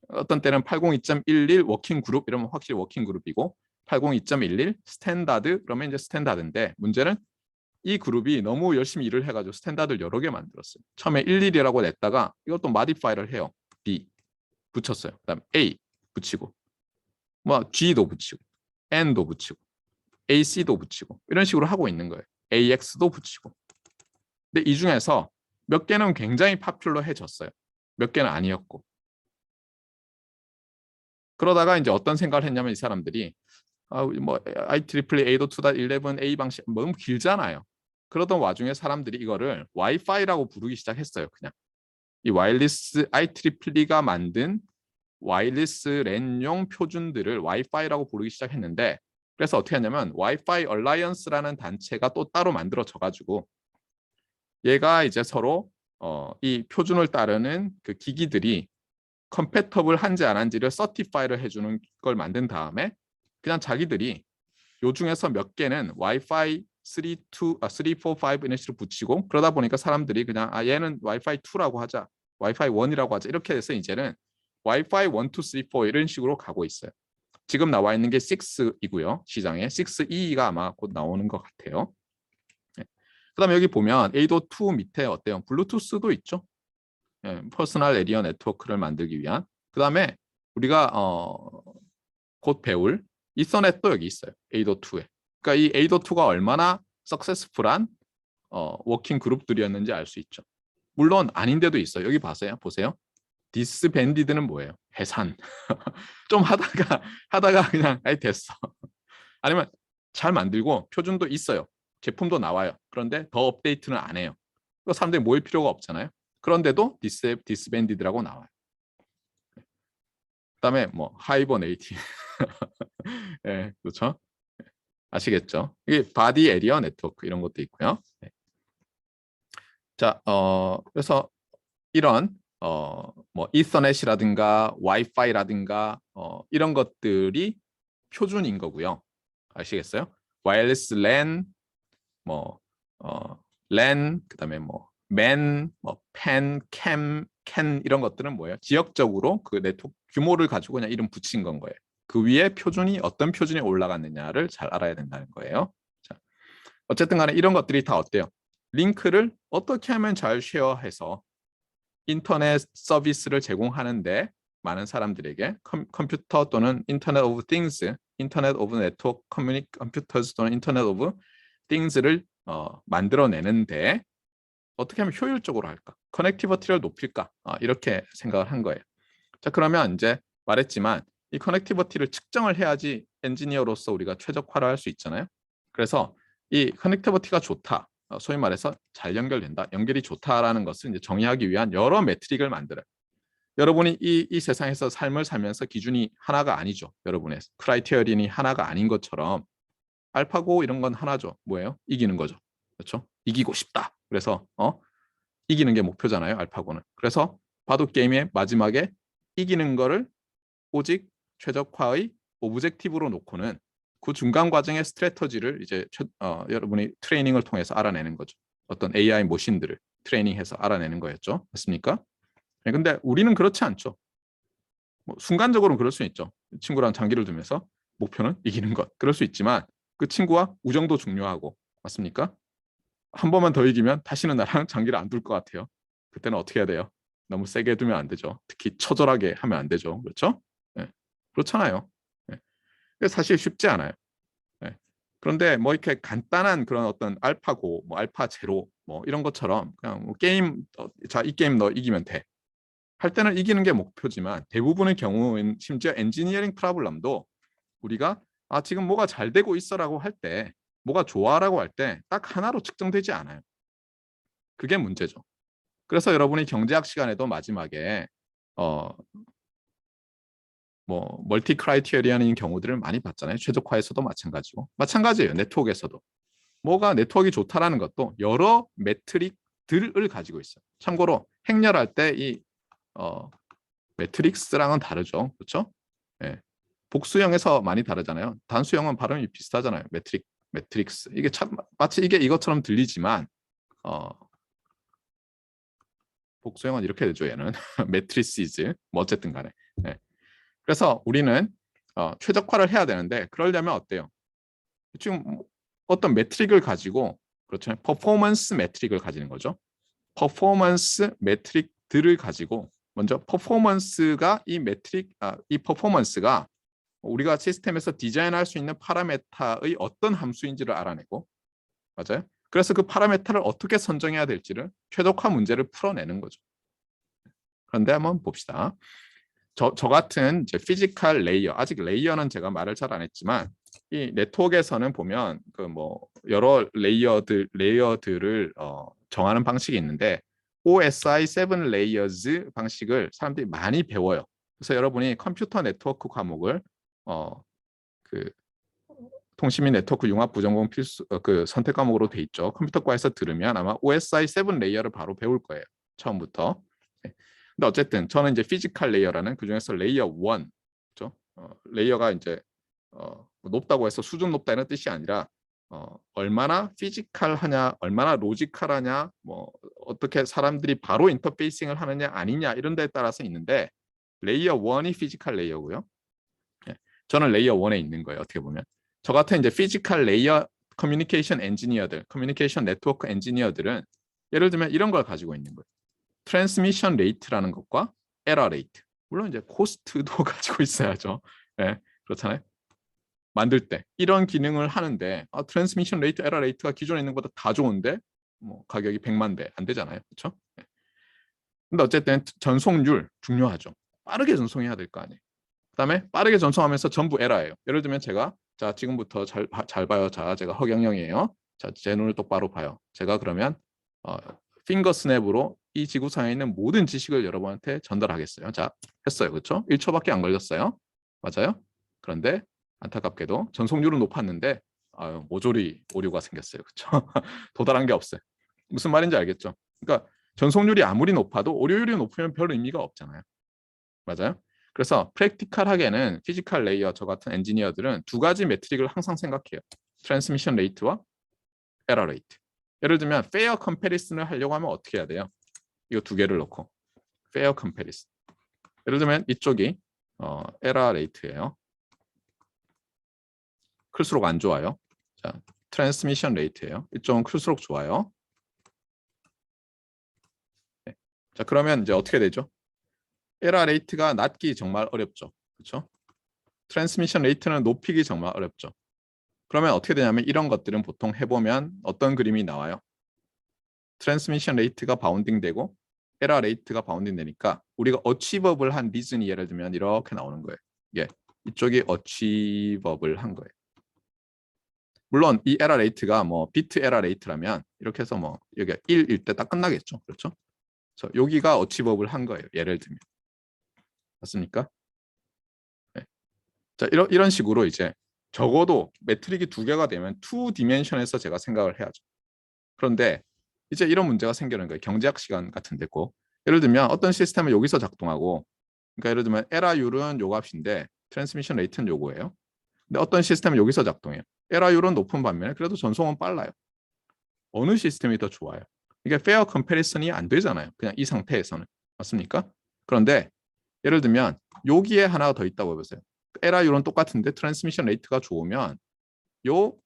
어떤 때는 802.11 워킹 그룹 이러면 확실히 워킹 그룹이고 802.11 스탠다드 그러면 이제 스탠다드인데 문제는 이 그룹이 너무 열심히 일을 해가지고 스탠다드를 여러 개 만들었어요. 처음에 11이라고 냈다가 이것도 마디파이를 해요. B 붙였어요. 그다음 A 붙이고 뭐 G도 붙이고 N도 붙이고 AC도 붙이고 이런 식으로 하고 있는 거예요. AX도 붙이고. 근데 이 중에서 몇 개는 굉장히 파퓰러해졌어요. 몇 개는 아니었고. 그러다가 이제 어떤 생각을 했냐면 이 사람들이 뭐 IEEE 802.11A 방식 너무 길잖아요. 그러던 와중에 사람들이 이거를 와이파이라고 부르기 시작했어요. 그냥 이 와이어리스 IEEE가 만든 와이어리스 랜용 표준들을 와이파이라고 부르기 시작했는데 그래서 어떻게 하냐면 와이파이 얼라이언스라는 단체가 또 따로 만들어져 가지고 얘가 이제 서로 이 표준을 따르는 그 기기들이 컴패터블 한지 안 한지를 서티파이를 해주는 걸 만든 다음에 그냥 자기들이 요 중에서 몇 개는 와이파이 3, 2, 3, 4, 5 이런 식으로 붙이고 그러다 보니까 사람들이 그냥 얘는 와이파이 2라고 하자 와이파이 1이라고 하자 이렇게 해서 이제는 와이파이 1, 2, 3, 4 이런 식으로 가고 있어요. 지금 나와 있는 게 6이고요. 시장에 6E가 아마 곧 나오는 것 같아요. 네. 그다음에 여기 보면 802 밑에 어때요? 블루투스도 있죠. 예, 퍼스널 에리어 네트워크를 만들기 위한. 그다음에 우리가 곧 배울 이서넷도 여기 있어요. 802에. 그러니까 이 802가 얼마나 석세스풀한 워킹 그룹들이었는지 알 수 있죠. 물론 아닌데도 있어요. 여기 보세요. 디스밴디드는 뭐예요? 해산. 좀 하다가 그냥 아이 됐어. 아니면 잘 만들고 표준도 있어요. 제품도 나와요. 그런데 더 업데이트는 안 해요. 그 사람들이 모일 필요가 없잖아요. 그런데도 디스밴디드라고 나와요. 그다음에 뭐 하이버네이팅. 예, 그렇죠? 아시겠죠? 이게 바디 에리어 네트워크 이런 것도 있고요. 네. 자, 그래서 이런 뭐 이더넷이라든가 와이파이라든가 이런 것들이 표준인 거고요. 아시겠어요? 와이어리스 랜, 뭐 랜, 그다음에 뭐 맨, 뭐 펜, 캔 이런 것들은 뭐예요? 지역적으로 그 네트워크 규모를 가지고 그냥 이름 붙인 건 거예요. 그 위에 표준이 어떤 표준이 올라갔느냐를 잘 알아야 된다는 거예요. 자, 어쨌든 간에 이런 것들이 다 어때요? 링크를 어떻게 하면 잘 쉐어해서 인터넷 서비스를 제공하는데 많은 사람들에게 컴퓨터 또는 인터넷 오브 띵스, 인터넷 오브 네트워크 컴퓨터즈 또는 인터넷 오브 띵스를 만들어내는데 어떻게 하면 효율적으로 할까? 커넥티비티를 높일까? 이렇게 생각을 한 거예요. 자, 그러면 이제 말했지만 이 커넥티비티를 측정을 해야지 엔지니어로서 우리가 최적화를 할 수 있잖아요. 그래서 이 커넥티비티가 좋다. 소위 말해서 잘 연결된다. 연결이 좋다라는 것을 이제 정의하기 위한 여러 매트릭을 만들어요. 여러분이 이 세상에서 삶을 살면서 기준이 하나가 아니죠. 여러분의 크라이테리언이 하나가 아닌 것처럼 알파고 이런 건 하나죠. 뭐예요? 이기는 거죠. 그렇죠? 이기고 싶다. 그래서 이기는 게 목표잖아요. 알파고는. 그래서 바둑 게임의 마지막에 이기는 거를 오직 최적화의 오브젝티브로 놓고는 그 중간 과정의 스트래터지를 이제 여러분이 트레이닝을 통해서 알아내는 거죠. 어떤 AI 머신들을 트레이닝해서 알아내는 거였죠. 맞습니까? 네, 근데 우리는 그렇지 않죠. 뭐 순간적으로는 그럴 수 있죠. 친구랑 장기를 두면서 목표는 이기는 것. 그럴 수 있지만 그 친구와 우정도 중요하고 맞습니까? 한 번만 더 이기면 다시는 나랑 장기를 안 둘 것 같아요. 그때는 어떻게 해야 돼요? 너무 세게 두면 안 되죠. 특히 처절하게 하면 안 되죠. 그렇죠? 네. 그렇잖아요. 네. 사실 쉽지 않아요. 네. 그런데 뭐 이렇게 간단한 그런 어떤 알파고, 뭐 알파 제로, 뭐 이런 것처럼 그냥 뭐 게임, 자, 이 게임 너 이기면 돼. 할 때는 이기는 게 목표지만 대부분의 경우는 심지어 엔지니어링 프로블럼도 우리가 지금 뭐가 잘 되고 있어라고 할 때, 뭐가 좋아라고 할 때 딱 하나로 측정되지 않아요. 그게 문제죠. 그래서 여러분이 경제학 시간에도 마지막에 어, 뭐 멀티 크라이테리언인 경우들을 많이 봤잖아요. 최적화에서도 마찬가지고. 마찬가지예요. 네트워크에서도. 뭐가 네트워크가 좋다라는 것도 여러 매트릭들을 가지고 있어요. 참고로 행렬할 때 이 매트릭스랑은 다르죠. 그렇죠? 예. 복수형에서 많이 다르잖아요. 단수형은 발음이 비슷하잖아요. 매트릭스. 이게 참 마치 이게 이것처럼 들리지만 복수형은 이렇게 되죠. 얘는 매트리시즈. 뭐 어쨌든 간에. 예. 그래서 우리는 최적화를 해야 되는데 그러려면 어때요? 지금 어떤 매트릭을 가지고 그렇죠. 퍼포먼스 매트릭을 가지는 거죠. 퍼포먼스 매트릭들을 가지고 먼저 퍼포먼스가 이 퍼포먼스가 우리가 시스템에서 디자인할 수 있는 파라메타의 어떤 함수인지를 알아내고 맞아요. 그래서 그 파라메타를 어떻게 선정해야 될지를 최적화 문제를 풀어내는 거죠. 그런데 한번 봅시다. 저 같은 이제 피지컬 레이어, 아직 레이어는 제가 말을 잘 안 했지만 이 네트워크에서는 보면 그 뭐 여러 레이어들을 정하는 방식이 있는데 OSI 7 layers 방식을 사람들이 많이 배워요. 그래서 여러분이 컴퓨터 네트워크 과목을 그 통신 및 네트워크 융합 부전공 필수 그 선택 과목으로 돼 있죠. 컴퓨터과에서 들으면 아마 OSI 7 레이어를 바로 배울 거예요. 처음부터. 네. 근데 어쨌든 저는 이제 피지컬 레이어라는 그 중에서 레이어 1, 그렇죠? 레이어가 이제 높다고 해서 수준 높다 이런 뜻이 아니라 얼마나 피지컬하냐, 얼마나 로지컬하냐, 뭐 어떻게 사람들이 바로 인터페이싱을 하느냐 아니냐 이런 데에 따라서 있는데 레이어 1이 피지컬 레이어고요. 네. 저는 레이어 1에 있는 거예요. 어떻게 보면. 저 같은 이제 피지컬 레이어 커뮤니케이션 엔지니어들, 커뮤니케이션 네트워크 엔지니어들은 예를 들면 이런 걸 가지고 있는 거예요. 트랜스미션 레이트라는 것과 에러 레이트. 물론 이제 코스트도 가지고 있어야죠. 네, 그렇잖아요. 만들 때 이런 기능을 하는데 트랜스미션 레이트, 에러 레이트가 기존에 있는 것보다 다 좋은데 뭐 가격이 100만 배 안 되잖아요. 그렇죠? 네. 근데 어쨌든 전송률 중요하죠. 빠르게 전송해야 될 거 아니에요. 그다음에 빠르게 전송하면서 전부 에러예요. 예를 들면 제가 자 지금부터 잘 봐요. 자 제가 허경영이에요. 자 제 눈을 똑바로 봐요. 제가 그러면 핑거 스냅으로 이 지구상에 있는 모든 지식을 여러분한테 전달하겠어요. 자 했어요. 그렇죠? 1초밖에 안 걸렸어요. 맞아요? 그런데 안타깝게도 전송률은 높았는데 모조리 오류가 생겼어요. 그렇죠? 도달한 게 없어요. 무슨 말인지 알겠죠? 그러니까 전속률이 아무리 높아도 오류율이 높으면 별 의미가 없잖아요. 맞아요? 그래서 프랙티컬하게는 피지컬 레이어 저 같은 엔지니어들은 두 가지 메트릭을 항상 생각해요. 트랜스미션 레이트와 에러 레이트. 예를 들면 페어 컴패리슨을 하려고 하면 어떻게 해야 돼요? 이거 두 개를 넣고 페어 컴패리슨. 예를 들면 이쪽이 에러 레이트예요. 클수록 안 좋아요. 자, 트랜스미션 레이트예요. 이쪽은 클수록 좋아요. 네. 자, 그러면 이제 어떻게 되죠? 에러 레이트가 낮기 정말 어렵죠. 그렇죠? 트랜스미션 레이트는 높이기 정말 어렵죠. 그러면 어떻게 되냐면 이런 것들은 보통 해보면 어떤 그림이 나와요? 트랜스미션 레이트가 바운딩 되고 에러 레이트가 바운딩 되니까 우리가 어치버블한 리즌이 예를 들면 이렇게 나오는 거예요. 예, 이쪽이 어치버블 한 거예요. 물론 이 에러 레이트가 뭐 비트 에러 레이트라면 이렇게 해서 뭐 여기가 1일 때 딱 끝나겠죠. 그렇죠? 그래서 여기가 어치버블 한 거예요. 예를 들면. 맞습니까? 네. 자, 이런 식으로 이제 적어도 매트릭이 두 개가 되면 투 디멘션에서 제가 생각을 해야죠. 그런데 이제 이런 문제가 생기는 거예요. 경제학 시간 같은 데고. 예를 들면 어떤 시스템은 여기서 작동하고 그러니까 예를 들면 에러율은 요 값인데 트랜스미션 레이트는 요거예요. 근데 어떤 시스템은 여기서 작동해요. 에러율은 높은 반면에 그래도 전송은 빨라요. 어느 시스템이 더 좋아요? 이게 페어 컴패리슨이 안 되잖아요. 그냥 이 상태에서는. 맞습니까? 그런데 예를 들면 여기에 하나가 더 있다고 해보세요. 에러율은 똑같은데 트랜스미션 레이트가 좋으면 요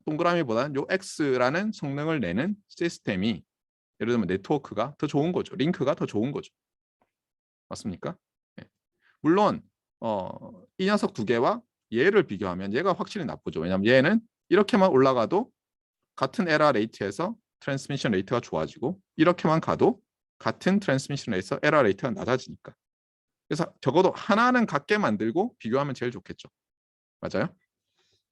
동그라미보다는 요 X라는 성능을 내는 시스템이 예를 들면 네트워크가 더 좋은 거죠. 링크가 더 좋은 거죠. 맞습니까? 네. 물론 이 녀석 두 개와 얘를 비교하면 얘가 확실히 나쁘죠. 왜냐하면 얘는 이렇게만 올라가도 같은 에러 레이트에서 트랜스미션 레이트가 좋아지고 이렇게만 가도 같은 트랜스미션 레이트에서 에러 레이트가 낮아지니까. 그래서 적어도 하나는 같게 만들고 비교하면 제일 좋겠죠. 맞아요?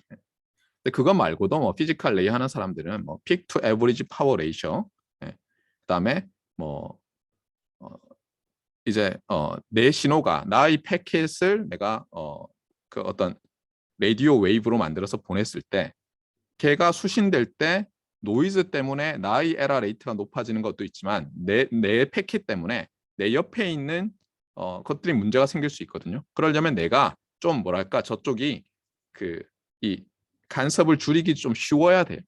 근데 그것 말고도 뭐 피지컬 레이 하는 사람들은 뭐 픽 투 에버리지 파워 레이셔, 그다음에 뭐 이제 내 신호가 나의 패킷을 내가 그 어떤 라디오 웨이브로 만들어서 보냈을 때 걔가 수신될 때 노이즈 때문에 나의 에러 레이트가 높아지는 것도 있지만 내 패킷 때문에 내 옆에 있는 것들이 문제가 생길 수 있거든요. 그러려면 내가 좀 뭐랄까 저쪽이 그 이 간섭을 줄이기 좀 쉬워야 돼요.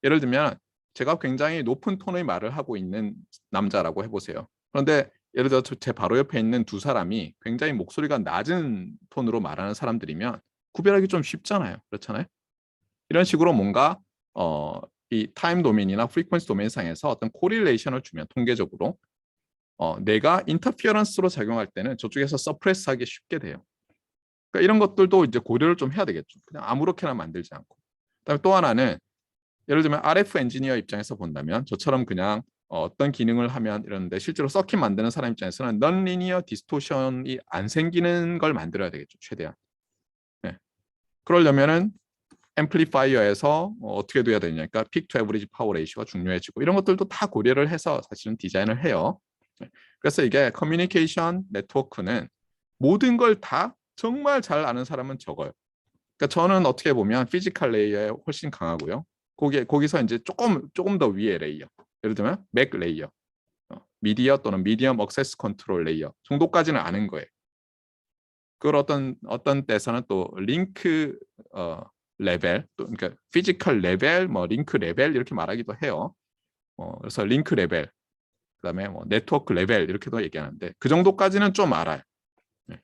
예를 들면 제가 굉장히 높은 톤의 말을 하고 있는 남자라고 해보세요. 그런데 예를 들어 제 바로 옆에 있는 두 사람이 굉장히 목소리가 낮은 톤으로 말하는 사람들이면 구별하기 좀 쉽잖아요. 그렇잖아요. 이런 식으로 뭔가 이 타임 도메인이나 프리퀀시 도메인 상에서 어떤 코릴레이션을 주면 통계적으로 내가 인터피어런스로 작용할 때는 저쪽에서 서프레스하기 쉽게 돼요. 그러니까 이런 것들도 이제 고려를 좀 해야 되겠죠. 그냥 아무렇게나 만들지 않고. 그다음에 또 하나는 예를 들면 RF 엔지니어 입장에서 본다면 저처럼 그냥 어떤 기능을 하면 이러는데 실제로 서킷 만드는 사람 입장에서는 넌 리니어 디스토션이 안 생기는 걸 만들어야 되겠죠. 최대한. 네. 그러려면은 앰플리파이어에서 어떻게 돼야 되냐. 그러니까 픽 투 에버리지 파워 레이시오가 중요해지고 이런 것들도 다 고려를 해서 사실은 디자인을 해요. 네. 그래서 이게 커뮤니케이션 네트워크는 모든 걸 다 정말 잘 아는 사람은 적어요. 그러니까 저는 어떻게 보면 피지컬 레이어에 훨씬 강하고요. 거기서 이제 조금 더 위에 레이어. 예를 들면 맥 레이어, 미디어 또는 미디엄 액세스 컨트롤 레이어 정도까지는 아는 거예요. 그걸 어떤 때서는 또 링크 레벨, 또 그러니까 피지컬 레벨, 뭐 링크 레벨 이렇게 말하기도 해요. 그래서 링크 레벨, 그다음에 뭐 네트워크 레벨 이렇게도 얘기하는데 그 정도까지는 좀 알아요.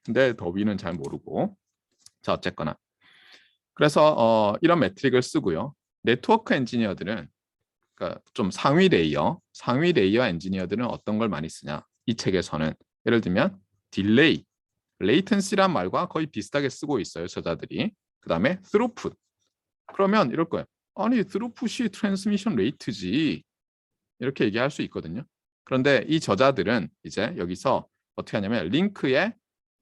근데 더 위는 잘 모르고. 자, 어쨌거나 그래서 이런 매트릭을 쓰고요. 네트워크 엔지니어들은 그러니까 좀 상위 레이어 엔지니어들은 어떤 걸 많이 쓰냐? 이 책에서는 예를 들면 딜레이, 레이턴시란 말과 거의 비슷하게 쓰고 있어요, 저자들이. 그다음에 스루풋. 그러면 이럴 거예요. 아니, 스루풋이 트랜스미션 레이트지. 이렇게 얘기할 수 있거든요. 그런데 이 저자들은 이제 여기서 어떻게 하냐면 링크의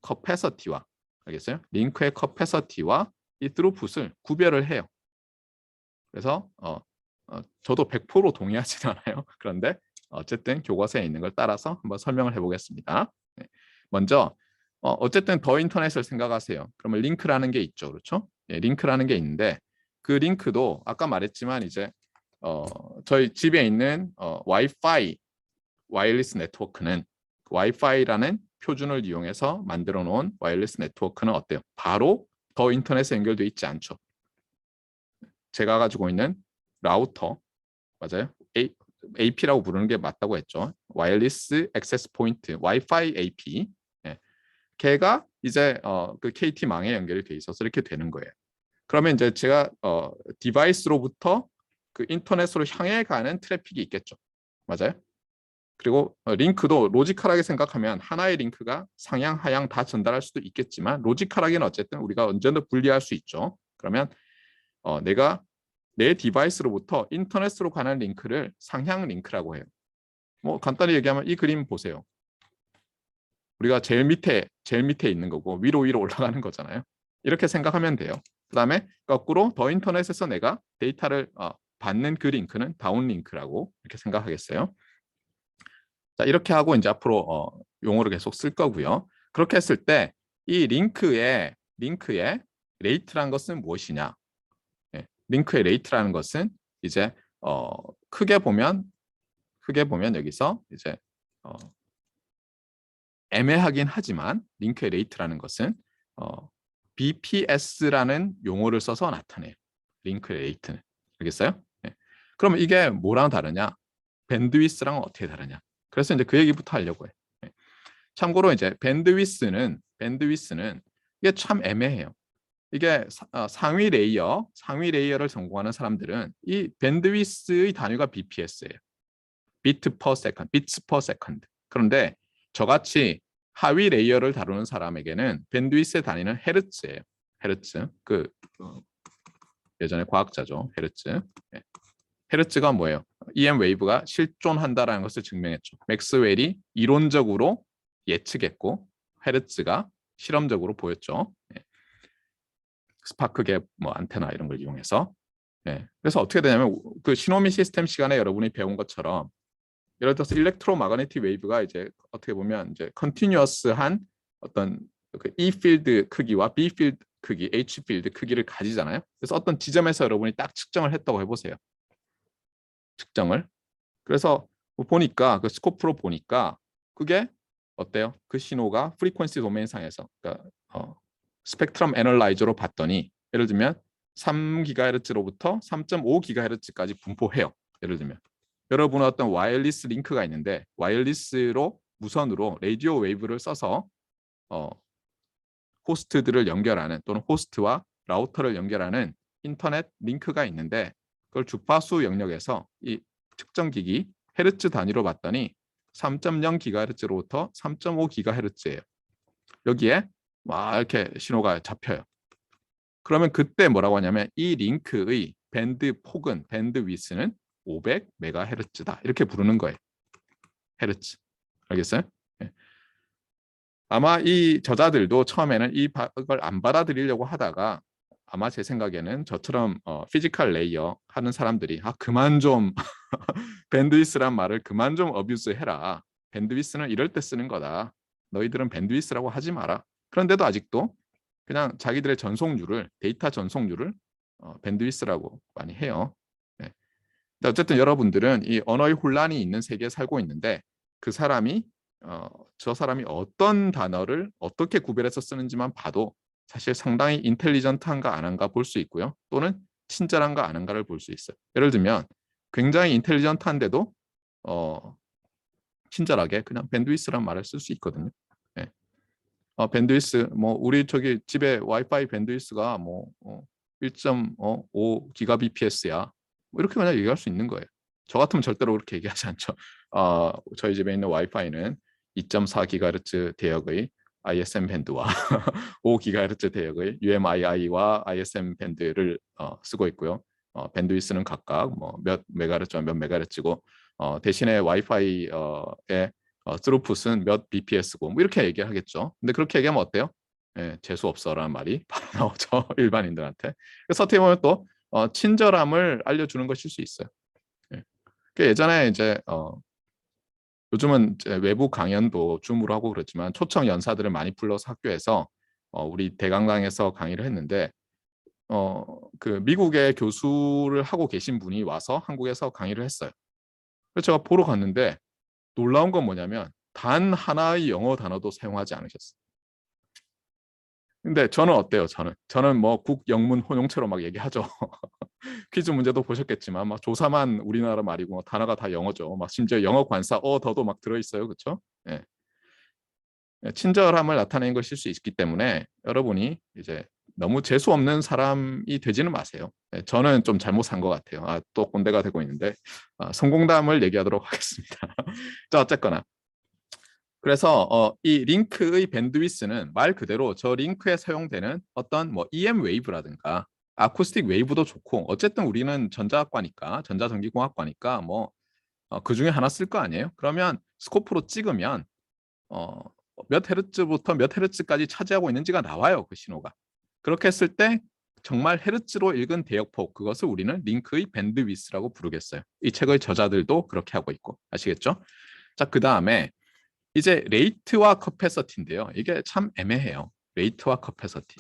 커패서티와 알겠어요? 링크의 커패서티와 이 스루풋을 구별을 해요. 그래서 저도 100% 동의하진 않아요. 그런데 어쨌든 교과서에 있는 걸 따라서 한번 설명을 해보겠습니다. 네. 먼저 어쨌든 더 인터넷을 생각하세요. 그러면 링크라는 게 있죠, 그렇죠? 예, 링크라는 게 있는데 그 링크도 아까 말했지만 이제 저희 집에 있는 와이파이 와이어리스 네트워크는 와이파이라는 표준을 이용해서 만들어 놓은 와이어리스 네트워크는 어때요? 바로 더 인터넷에 연결되어 있지 않죠. 제가 가지고 있는 라우터 맞아요? AP라고 부르는 게 맞다고 했죠. 와이어리스 액세스 포인트, 와이파이 AP. 예. 걔가 이제 그 KT망에 연결이 돼 있어서 이렇게 되는 거예요. 그러면 이제 제가 디바이스로부터 그 인터넷으로 향해 가는 트래픽이 있겠죠. 맞아요? 그리고 링크도 로지컬하게 생각하면 하나의 링크가 상향, 하향 다 전달할 수도 있겠지만 로지컬하게는 어쨌든 우리가 언제나 분리할 수 있죠. 그러면 내가 내 디바이스로부터 인터넷으로 가는 링크를 상향 링크라고 해요. 뭐 간단히 얘기하면 이 그림 보세요. 우리가 제일 밑에 있는 거고 위로 올라가는 거잖아요. 이렇게 생각하면 돼요. 그다음에 거꾸로 더 인터넷에서 내가 데이터를 받는 그 링크는 다운 링크라고 이렇게 생각하겠어요. 자, 이렇게 하고 이제 앞으로 용어를 계속 쓸 거고요. 그렇게 했을 때 이 링크의 레이트라는 것은 무엇이냐? 네, 링크의 레이트라는 것은 이제 크게 보면 여기서 이제 애매하긴 하지만 링크의 레이트라는 것은 BPS라는 용어를 써서 나타내요. 링크의 레이트는. 알겠어요? 네. 그러면 이게 뭐랑 다르냐? 밴드위스랑 어떻게 다르냐? 그래서 이제 그 얘기부터 하려고 해요. 네. 참고로 이제 밴드위스는 이게 참 애매해요. 이게 상위 레이어를 전공하는 사람들은 이 밴드위스의 단위가 BPS예요. 비트 퍼 세컨드, 비츠 퍼 세컨드. 그런데 저같이 하위 레이어를 다루는 사람에게는 밴드위스의 단위는 헤르츠예요. 헤르츠. 예전에 과학자죠. 헤르츠. 네. 헤르츠가 뭐예요? EM 웨이브가 실존한다라는 것을 증명했죠. 맥스웰이 이론적으로 예측했고 헤르츠가 실험적으로 보였죠. 네. 스파크갭 뭐 안테나 이런 걸 이용해서. 네. 그래서 어떻게 되냐면 그 시노미 시스템 시간에 여러분이 배운 것처럼 예를 들어서 일렉트로마그네틱 웨이브가 이제 어떻게 보면 이제 컨티뉴어스한 어떤 그 E 필드 크기와 B 필드 크기, H 필드 크기를 가지잖아요. 그래서 어떤 지점에서 여러분이 딱 측정을 했다고 해보세요. 측정을. 그래서 보니까 그 스코프로 보니까 그게 어때요? 그 신호가 프리퀀시 도메인 상에서 그러니까 스펙트럼 애널라이저로 봤더니 예를 들면 3GHz로부터 3.5GHz까지 분포해요. 예를 들면 여러분은 어떤 와이어리스 링크가 있는데 와이어리스로 무선으로 라디오 웨이브를 써서 호스트들을 연결하는 또는 호스트와 라우터를 연결하는 인터넷 링크가 있는데 그걸 주파수 영역에서 이 측정기기 헤르츠 단위로 봤더니 3.0GHz로부터 3.5GHz예요. 여기에 막 이렇게 신호가 잡혀요. 그러면 그때 뭐라고 하냐면 이 링크의 밴드 폭은 밴드 위스는 500MHz다. 이렇게 부르는 거예요. 헤르츠. 알겠어요? 네. 아마 이 저자들도 처음에는 이걸 안 받아들이려고 하다가 아마 제 생각에는 저처럼 피지컬 레이어 하는 사람들이 그만 좀 밴드위스란 말을 그만 좀 어뷰스 해라. 밴드위스는 이럴 때 쓰는 거다. 너희들은 밴드위스라고 하지 마라. 그런데도 아직도 그냥 자기들의 데이터 전송률을 밴드위스라고 많이 해요. 네. 어쨌든 여러분들은 이 언어의 혼란이 있는 세계에 살고 있는데 그 사람이 저 사람이 어떤 단어를 어떻게 구별해서 쓰는지만 봐도 사실 상당히 인텔리전트한가 안 한가 볼 수 있고요. 또는 친절한가 안 한가를 볼 수 있어요. 예를 들면 굉장히 인텔리전트한데도 친절하게 그냥 밴드위스란 말을 쓸 수 있거든요. 네. 밴드위스 뭐 우리 저기 집에 와이파이 밴드위스가 뭐 1.5 기가bps야. 뭐 이렇게 그냥 얘기할 수 있는 거예요. 저 같으면 절대로 그렇게 얘기하지 않죠. 저희 집에 있는 와이파이는 2.4 기가헤르츠 대역의 ISM 밴드와 5 기가헤르츠 대역의 UMII와 ISM 밴드를 쓰고 있고요. 밴드위스는 각각 뭐 몇 메가헤르츠와 몇 메가헤르츠고 대신에 와이파이의 스루풋은 몇 bps고 뭐 이렇게 얘기하겠죠. 근데 그렇게 얘기하면 어때요? 예, 재수 없어라는 말이 바로 나오죠. 일반인들한테. 그래서 어떻게 보면 또 친절함을 알려주는 것일 수 있어요. 예. 예전에 이제 요즘은 이제 외부 강연도 줌으로 하고 그렇지만 초청 연사들을 많이 불러서 학교에서 우리 대강당에서 강의를 했는데 그 미국의 교수를 하고 계신 분이 와서 한국에서 강의를 했어요. 그래서 제가 보러 갔는데 놀라운 건 뭐냐면 단 하나의 영어 단어도 사용하지 않으셨어요. 근데 저는 어때요? 저는 뭐 국영문 혼용체로 막 얘기하죠. 퀴즈 문제도 보셨겠지만 막 조사만 우리나라 말이고 단어가 다 영어죠. 막 심지어 영어 관사 더도 막 들어있어요. 그렇죠? 예. 친절함을 나타내는 것일 수 있기 때문에 여러분이 이제 너무 재수 없는 사람이 되지는 마세요. 저는 좀 잘못 산 것 같아요. 또 꼰대가 되고 있는데 성공담을 얘기하도록 하겠습니다. 자, 어쨌거나 그래서 이 링크의 밴드위스는 말 그대로 저 링크에 사용되는 어떤 뭐 EM 웨이브라든가 아쿠스틱 웨이브도 좋고 어쨌든 우리는 전자학과니까 전자전기공학과니까 뭐 그 중에 하나 쓸 거 아니에요? 그러면 스코프로 찍으면 어, 몇 헤르츠부터 몇 헤르츠까지 차지하고 있는지가 나와요. 그 신호가. 그렇게 했을 때 정말 헤르츠로 읽은 대역폭 그것을 우리는 링크의 밴드위스라고 부르겠어요. 이 책의 저자들도 그렇게 하고 있고 아시겠죠? 자, 그 다음에 이제 레이트와 커패서티인데요. 이게 참 애매해요. 레이트와 커패서티.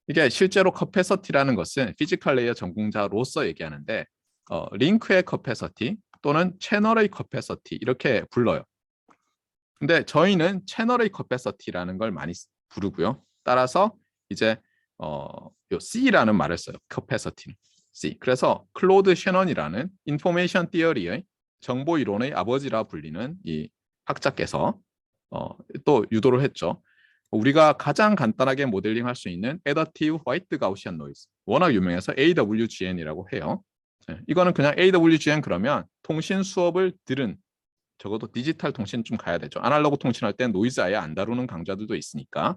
이게 실제로 커패서티라는 것은 피지컬 레이어 전공자로서 얘기하는데 링크의 커패서티 또는 채널의 커패서티 이렇게 불러요. 근데 저희는 채널의 커패서티라는 걸 많이 부르고요. 따라서 이제 요 C라는 말을 써요. 커패서티는 C. 그래서 클로드 셔넌이라는 인포메이션 티어리의 정보 이론의 아버지라 불리는 이 학자께서 또 유도를 했죠. 우리가 가장 간단하게 모델링할 수 있는 Adaptive White Gaussian Noise. 워낙 유명해서 AWGN이라고 해요. 이거는 그냥 AWGN 그러면 통신 수업을 들은 적어도 디지털 통신 좀 가야 되죠. 아날로그 통신할 때 노이즈 아예 안 다루는 강좌들도 있으니까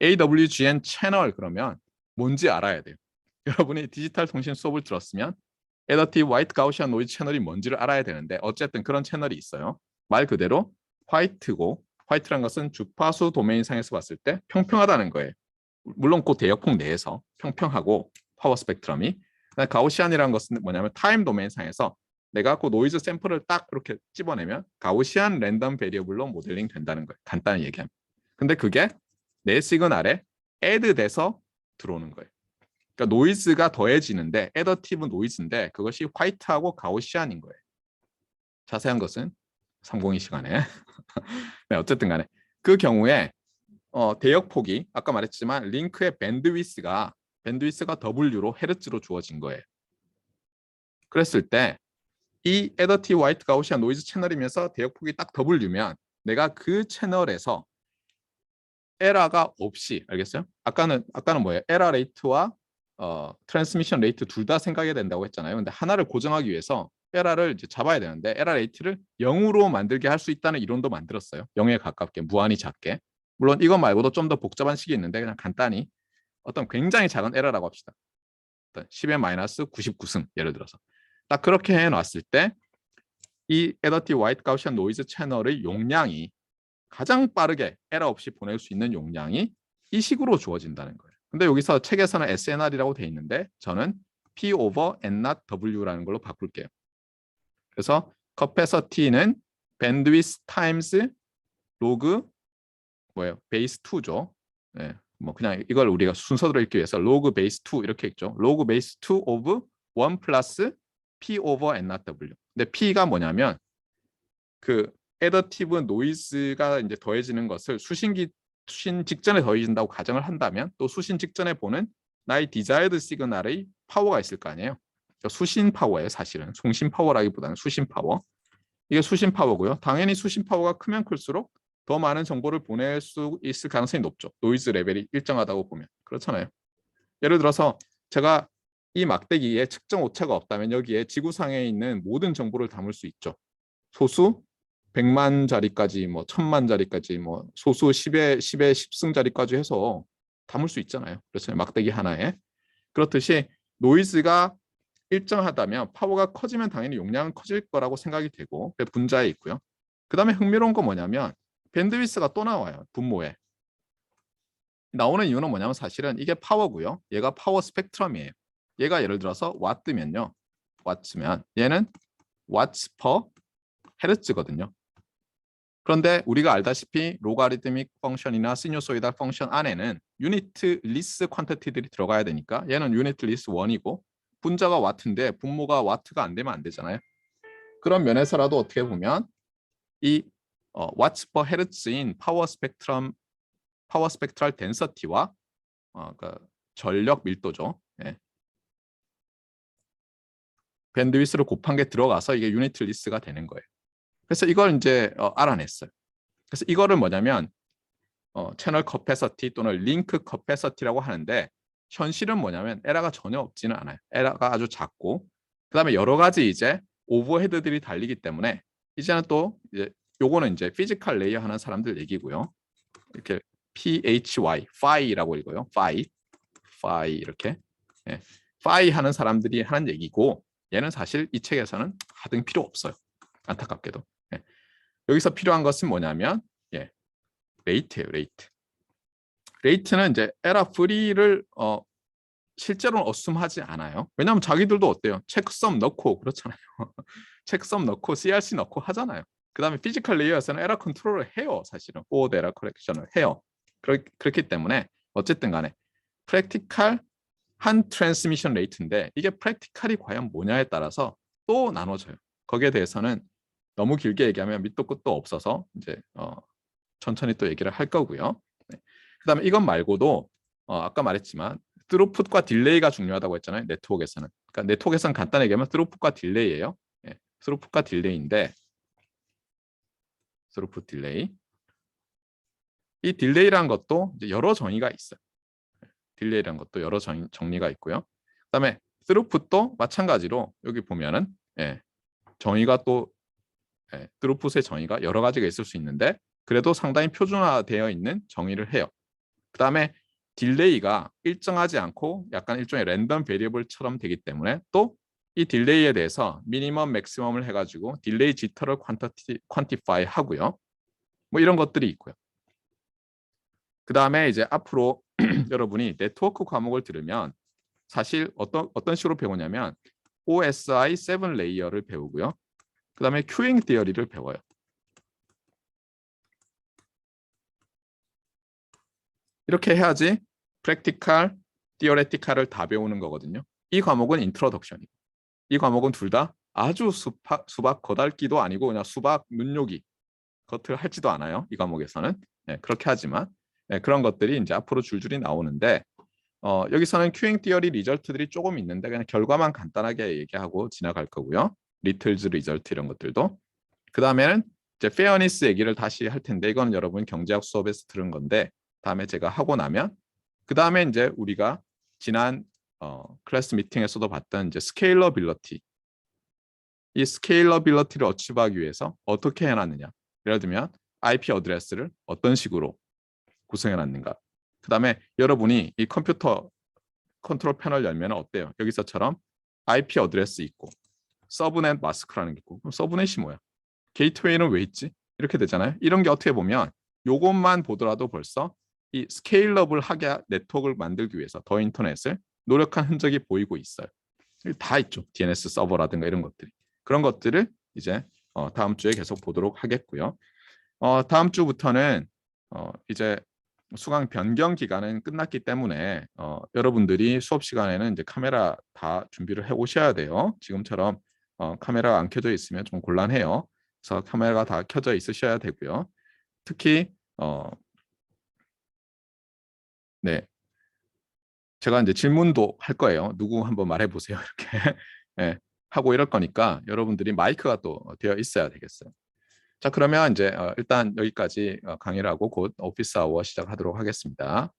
AWGN 채널 그러면 뭔지 알아야 돼요. 여러분이 디지털 통신 수업을 들었으면 Adaptive White Gaussian Noise 채널이 뭔지를 알아야 되는데 어쨌든 그런 채널이 있어요. 말 그대로 화이트고 화이트란 것은 주파수 도메인상에서 봤을 때 평평하다는 거예요. 물론 그 대역폭 내에서 평평하고 파워 스펙트럼이 가우시안이라는 것은 뭐냐면 타임 도메인상에서 내가 그 노이즈 샘플을 딱 그렇게 집어내면 가우시안 랜덤 베리어블로 모델링 된다는 거예요. 간단히 얘기하면. 근데 그게 내 시그널에 애드 돼서 들어오는 거예요. 그러니까 노이즈가 더해지는데 애더티브 노이즈인데 그것이 화이트하고 가우시안인 거예요. 자세한 것은 302 시간에. 네, 어쨌든 간에 그 경우에 대역폭이 아까 말했지만 링크의 밴드위스가 W로 헤르츠로 주어진 거예요. 그랬을 때 이 애더티 화이트 가우시안 노이즈 채널이면서 대역폭이 딱 W면 내가 그 채널에서 에러가 없이 알겠어요? 아까는 뭐예요? 에러 레이트와 트랜스미션 레이트 둘 다 생각해야 된다고 했잖아요. 근데 하나를 고정하기 위해서 에러를 이제 잡아야 되는데 에러 레이트를 0으로 만들게 할 수 있다는 이론도 만들었어요. 0에 가깝게 무한히 작게. 물론 이것 말고도 좀 더 복잡한 식이 있는데 그냥 간단히 어떤 굉장히 작은 에러라고 합시다. 10의 마이너스 99승 예를 들어서 딱 그렇게 해놨을 때 이 애더티 화이트 가우시안 노이즈 채널의 용량이 가장 빠르게 에러 없이 보낼 수 있는 용량이 이 식으로 주어진다는 거예요. 근데 여기서 책에서는 SNR이라고 돼 있는데 저는 P over N not W라는 걸로 바꿀게요. 그래서 capacity는 bandwidth times log 뭐예요? 베이스 2죠. 네, 뭐 그냥 이걸 우리가 순서대로 읽기 위해서 log 베이스 2 이렇게 읽죠. log 베이스 2 of 1 플러스 P over N not W. 근데 P가 뭐냐면 그 애더티브 노이즈가 이제 더해지는 것을 수신 직전에 더해진다고 가정을 한다면 또 수신 직전에 보는 나의 디자이어드 시그널의 파워가 있을 거 아니에요. 수신 파워예요. 사실은 송신 파워라기보다는 수신 파워. 이게 수신 파워고요. 당연히 수신 파워가 크면 클수록 더 많은 정보를 보낼 수 있을 가능성이 높죠. 노이즈 레벨이 일정하다고 보면. 그렇잖아요. 예를 들어서 제가 이 막대기에 측정 오차가 없다면 여기에 지구상에 있는 모든 정보를 담을 수 있죠. 소수 100만 자리까지 뭐 1000만 자리까지 뭐 소수 10의 10승 자리까지 해서 담을 수 있잖아요. 그렇죠. 막대기 하나에. 그렇듯이 노이즈가 일정하다면 파워가 커지면 당연히 용량은 커질 거라고 생각이 되고 분자에 있고요. 그 다음에 흥미로운 건 뭐냐면 밴드위스가 또 나와요. 분모에. 나오는 이유는 뭐냐면 사실은 이게 파워고요. 얘가 파워 스펙트럼이에요. 얘가 예를 들어서 와트면요. 와트면 얘는 watts per 헤르츠거든요. 그런데 우리가 알다시피 로가리드믹 펑션이나 시누소이달 펑션 안에는 유니트 리스 퀀티티들이 들어가야 되니까 얘는 유니트 리스 1이고 분자가 와트인데 분모가 와트가 안 되면 안 되잖아요. 그런 면에서라도 어떻게 보면 이 watts per hertz인 파워 스펙트럴 덴서티와 그 전력 밀도죠. 예. 밴드위스를 곱한 게 들어가서 이게 유니트 리스가 되는 거예요. 그래서 이걸 이제 알아냈어요. 그래서 이거를 뭐냐면 채널 커패서티 또는 링크 커패서티라고 하는데 현실은 뭐냐면 에러가 전혀 없지는 않아요. 에러가 아주 작고 그다음에 여러 가지 이제 오버헤드들이 달리기 때문에 이제는 또 이제 요거는 이제 피지컬 레이어 하는 사람들 얘기고요. 이렇게 PHY, 파이라고 읽어요. 파이 이렇게. 예. 파이 하는 사람들이 하는 얘기고 얘는 사실 이 책에서는 하등 필요 없어요. 안타깝게도. 예. 여기서 필요한 것은 뭐냐면 예. 레이트예요. 레이트는 이제 에러 프리를 실제로는 어쌔하지 않아요. 왜냐하면 자기들도 어때요? 체크썸 넣고 그렇잖아요. 체크썸 넣고 CRC 넣고 하잖아요. 그 다음에 피지컬 레이어에서는 에러 컨트롤을 해요. 사실은 포워드 에러 커렉션을 해요. 그렇기 때문에 어쨌든 간에 프랙티컬 한 트랜스미션 레이트인데 이게 프랙티컬이 과연 뭐냐에 따라서 또 나눠져요. 거기에 대해서는 너무 길게 얘기하면 밑도 끝도 없어서 이제 천천히 또 얘기를 할 거고요. 네. 그다음에 이것 말고도 아까 말했지만 스루풋과 딜레이가 중요하다고 했잖아요. 네트워크에서는. 그러니까 네트워크에서는 간단하게 얘기하면 스루풋과 딜레이예요. 예, 스루풋과 딜레이인데 스루풋 딜레이. 이 딜레이라는 것도 이제 여러 정의가 있어요. 딜레이라는 것도 여러 정의가 있고요. 그다음에 스루풋도 마찬가지로 여기 보면은 예, 정의가 또 스루풋의 정의가 여러 가지가 있을 수 있는데 그래도 상당히 표준화되어 있는 정의를 해요. 그다음에 딜레이가 일정하지 않고 약간 일종의 랜덤 베리어블처럼 되기 때문에 또 이 딜레이에 대해서 미니멈 맥시멈을 해가지고 딜레이 지터를 퀀티파이 하고요. 뭐 이런 것들이 있고요. 그 다음에 이제 앞으로 여러분이 네트워크 과목을 들으면 사실 어떤 식으로 배우냐면 OSI 7 레이어를 배우고요. 그 다음에 큐잉 디어리를 배워요. 이렇게 해야지 프랙티컬, 디어레티컬을 다 배우는 거거든요. 이 과목은 인트로덕션이고 이 과목은 둘 다 아주 수박 거달기도 아니고 그냥 수박 눈요기 겉을 할지도 않아요. 이 과목에서는. 네, 그렇게 하지만 네, 그런 것들이 이제 앞으로 줄줄이 나오는데 여기서는 큐잉 디어리 리절트들이 조금 있는데 그냥 결과만 간단하게 얘기하고 지나갈 거고요. 리틀즈 리절트 이런 것들도. 그 다음에는 이제 페어니스 얘기를 다시 할 텐데 이건 여러분 경제학 수업에서 들은 건데 다음에 제가 하고 나면 그 다음에 이제 우리가 지난 클래스 미팅에서도 봤던 이제 스케일러빌러티 이 스케일러빌러티를 어치브하기 위해서 어떻게 해놨느냐 예를 들면 IP 어드레스를 어떤 식으로 구성해놨는가 그 다음에 여러분이 이 컴퓨터 컨트롤 패널 열면 어때요? 여기서처럼 IP 어드레스 있고 서브넷 마스크라는 게 있고 그럼 서브넷이 뭐야? 게이트웨이는 왜 있지? 이렇게 되잖아요. 이런 게 어떻게 보면 요것만 보더라도 벌써 이 스케일러블하게 네트워크를 만들기 위해서 더 인터넷을 노력한 흔적이 보이고 있어요. 다 있죠. DNS 서버라든가 이런 것들이. 그런 것들을 이제 다음 주에 계속 보도록 하겠고요. 다음 주부터는 이제 수강 변경 기간은 끝났기 때문에 여러분들이 수업 시간에는 이제 카메라 다 준비를 해 오셔야 돼요. 지금처럼 카메라가 안 켜져 있으면 좀 곤란해요. 그래서 카메라가 다 켜져 있으셔야 되고요. 특히 네, 제가 이제 질문도 할 거예요. 누구 한번 말해 보세요. 이렇게 네, 하고 이럴 거니까 여러분들이 마이크가 또 되어 있어야 되겠어요. 자, 그러면 이제 일단 여기까지 강의를 하고 곧 오피스 아워 시작하도록 하겠습니다.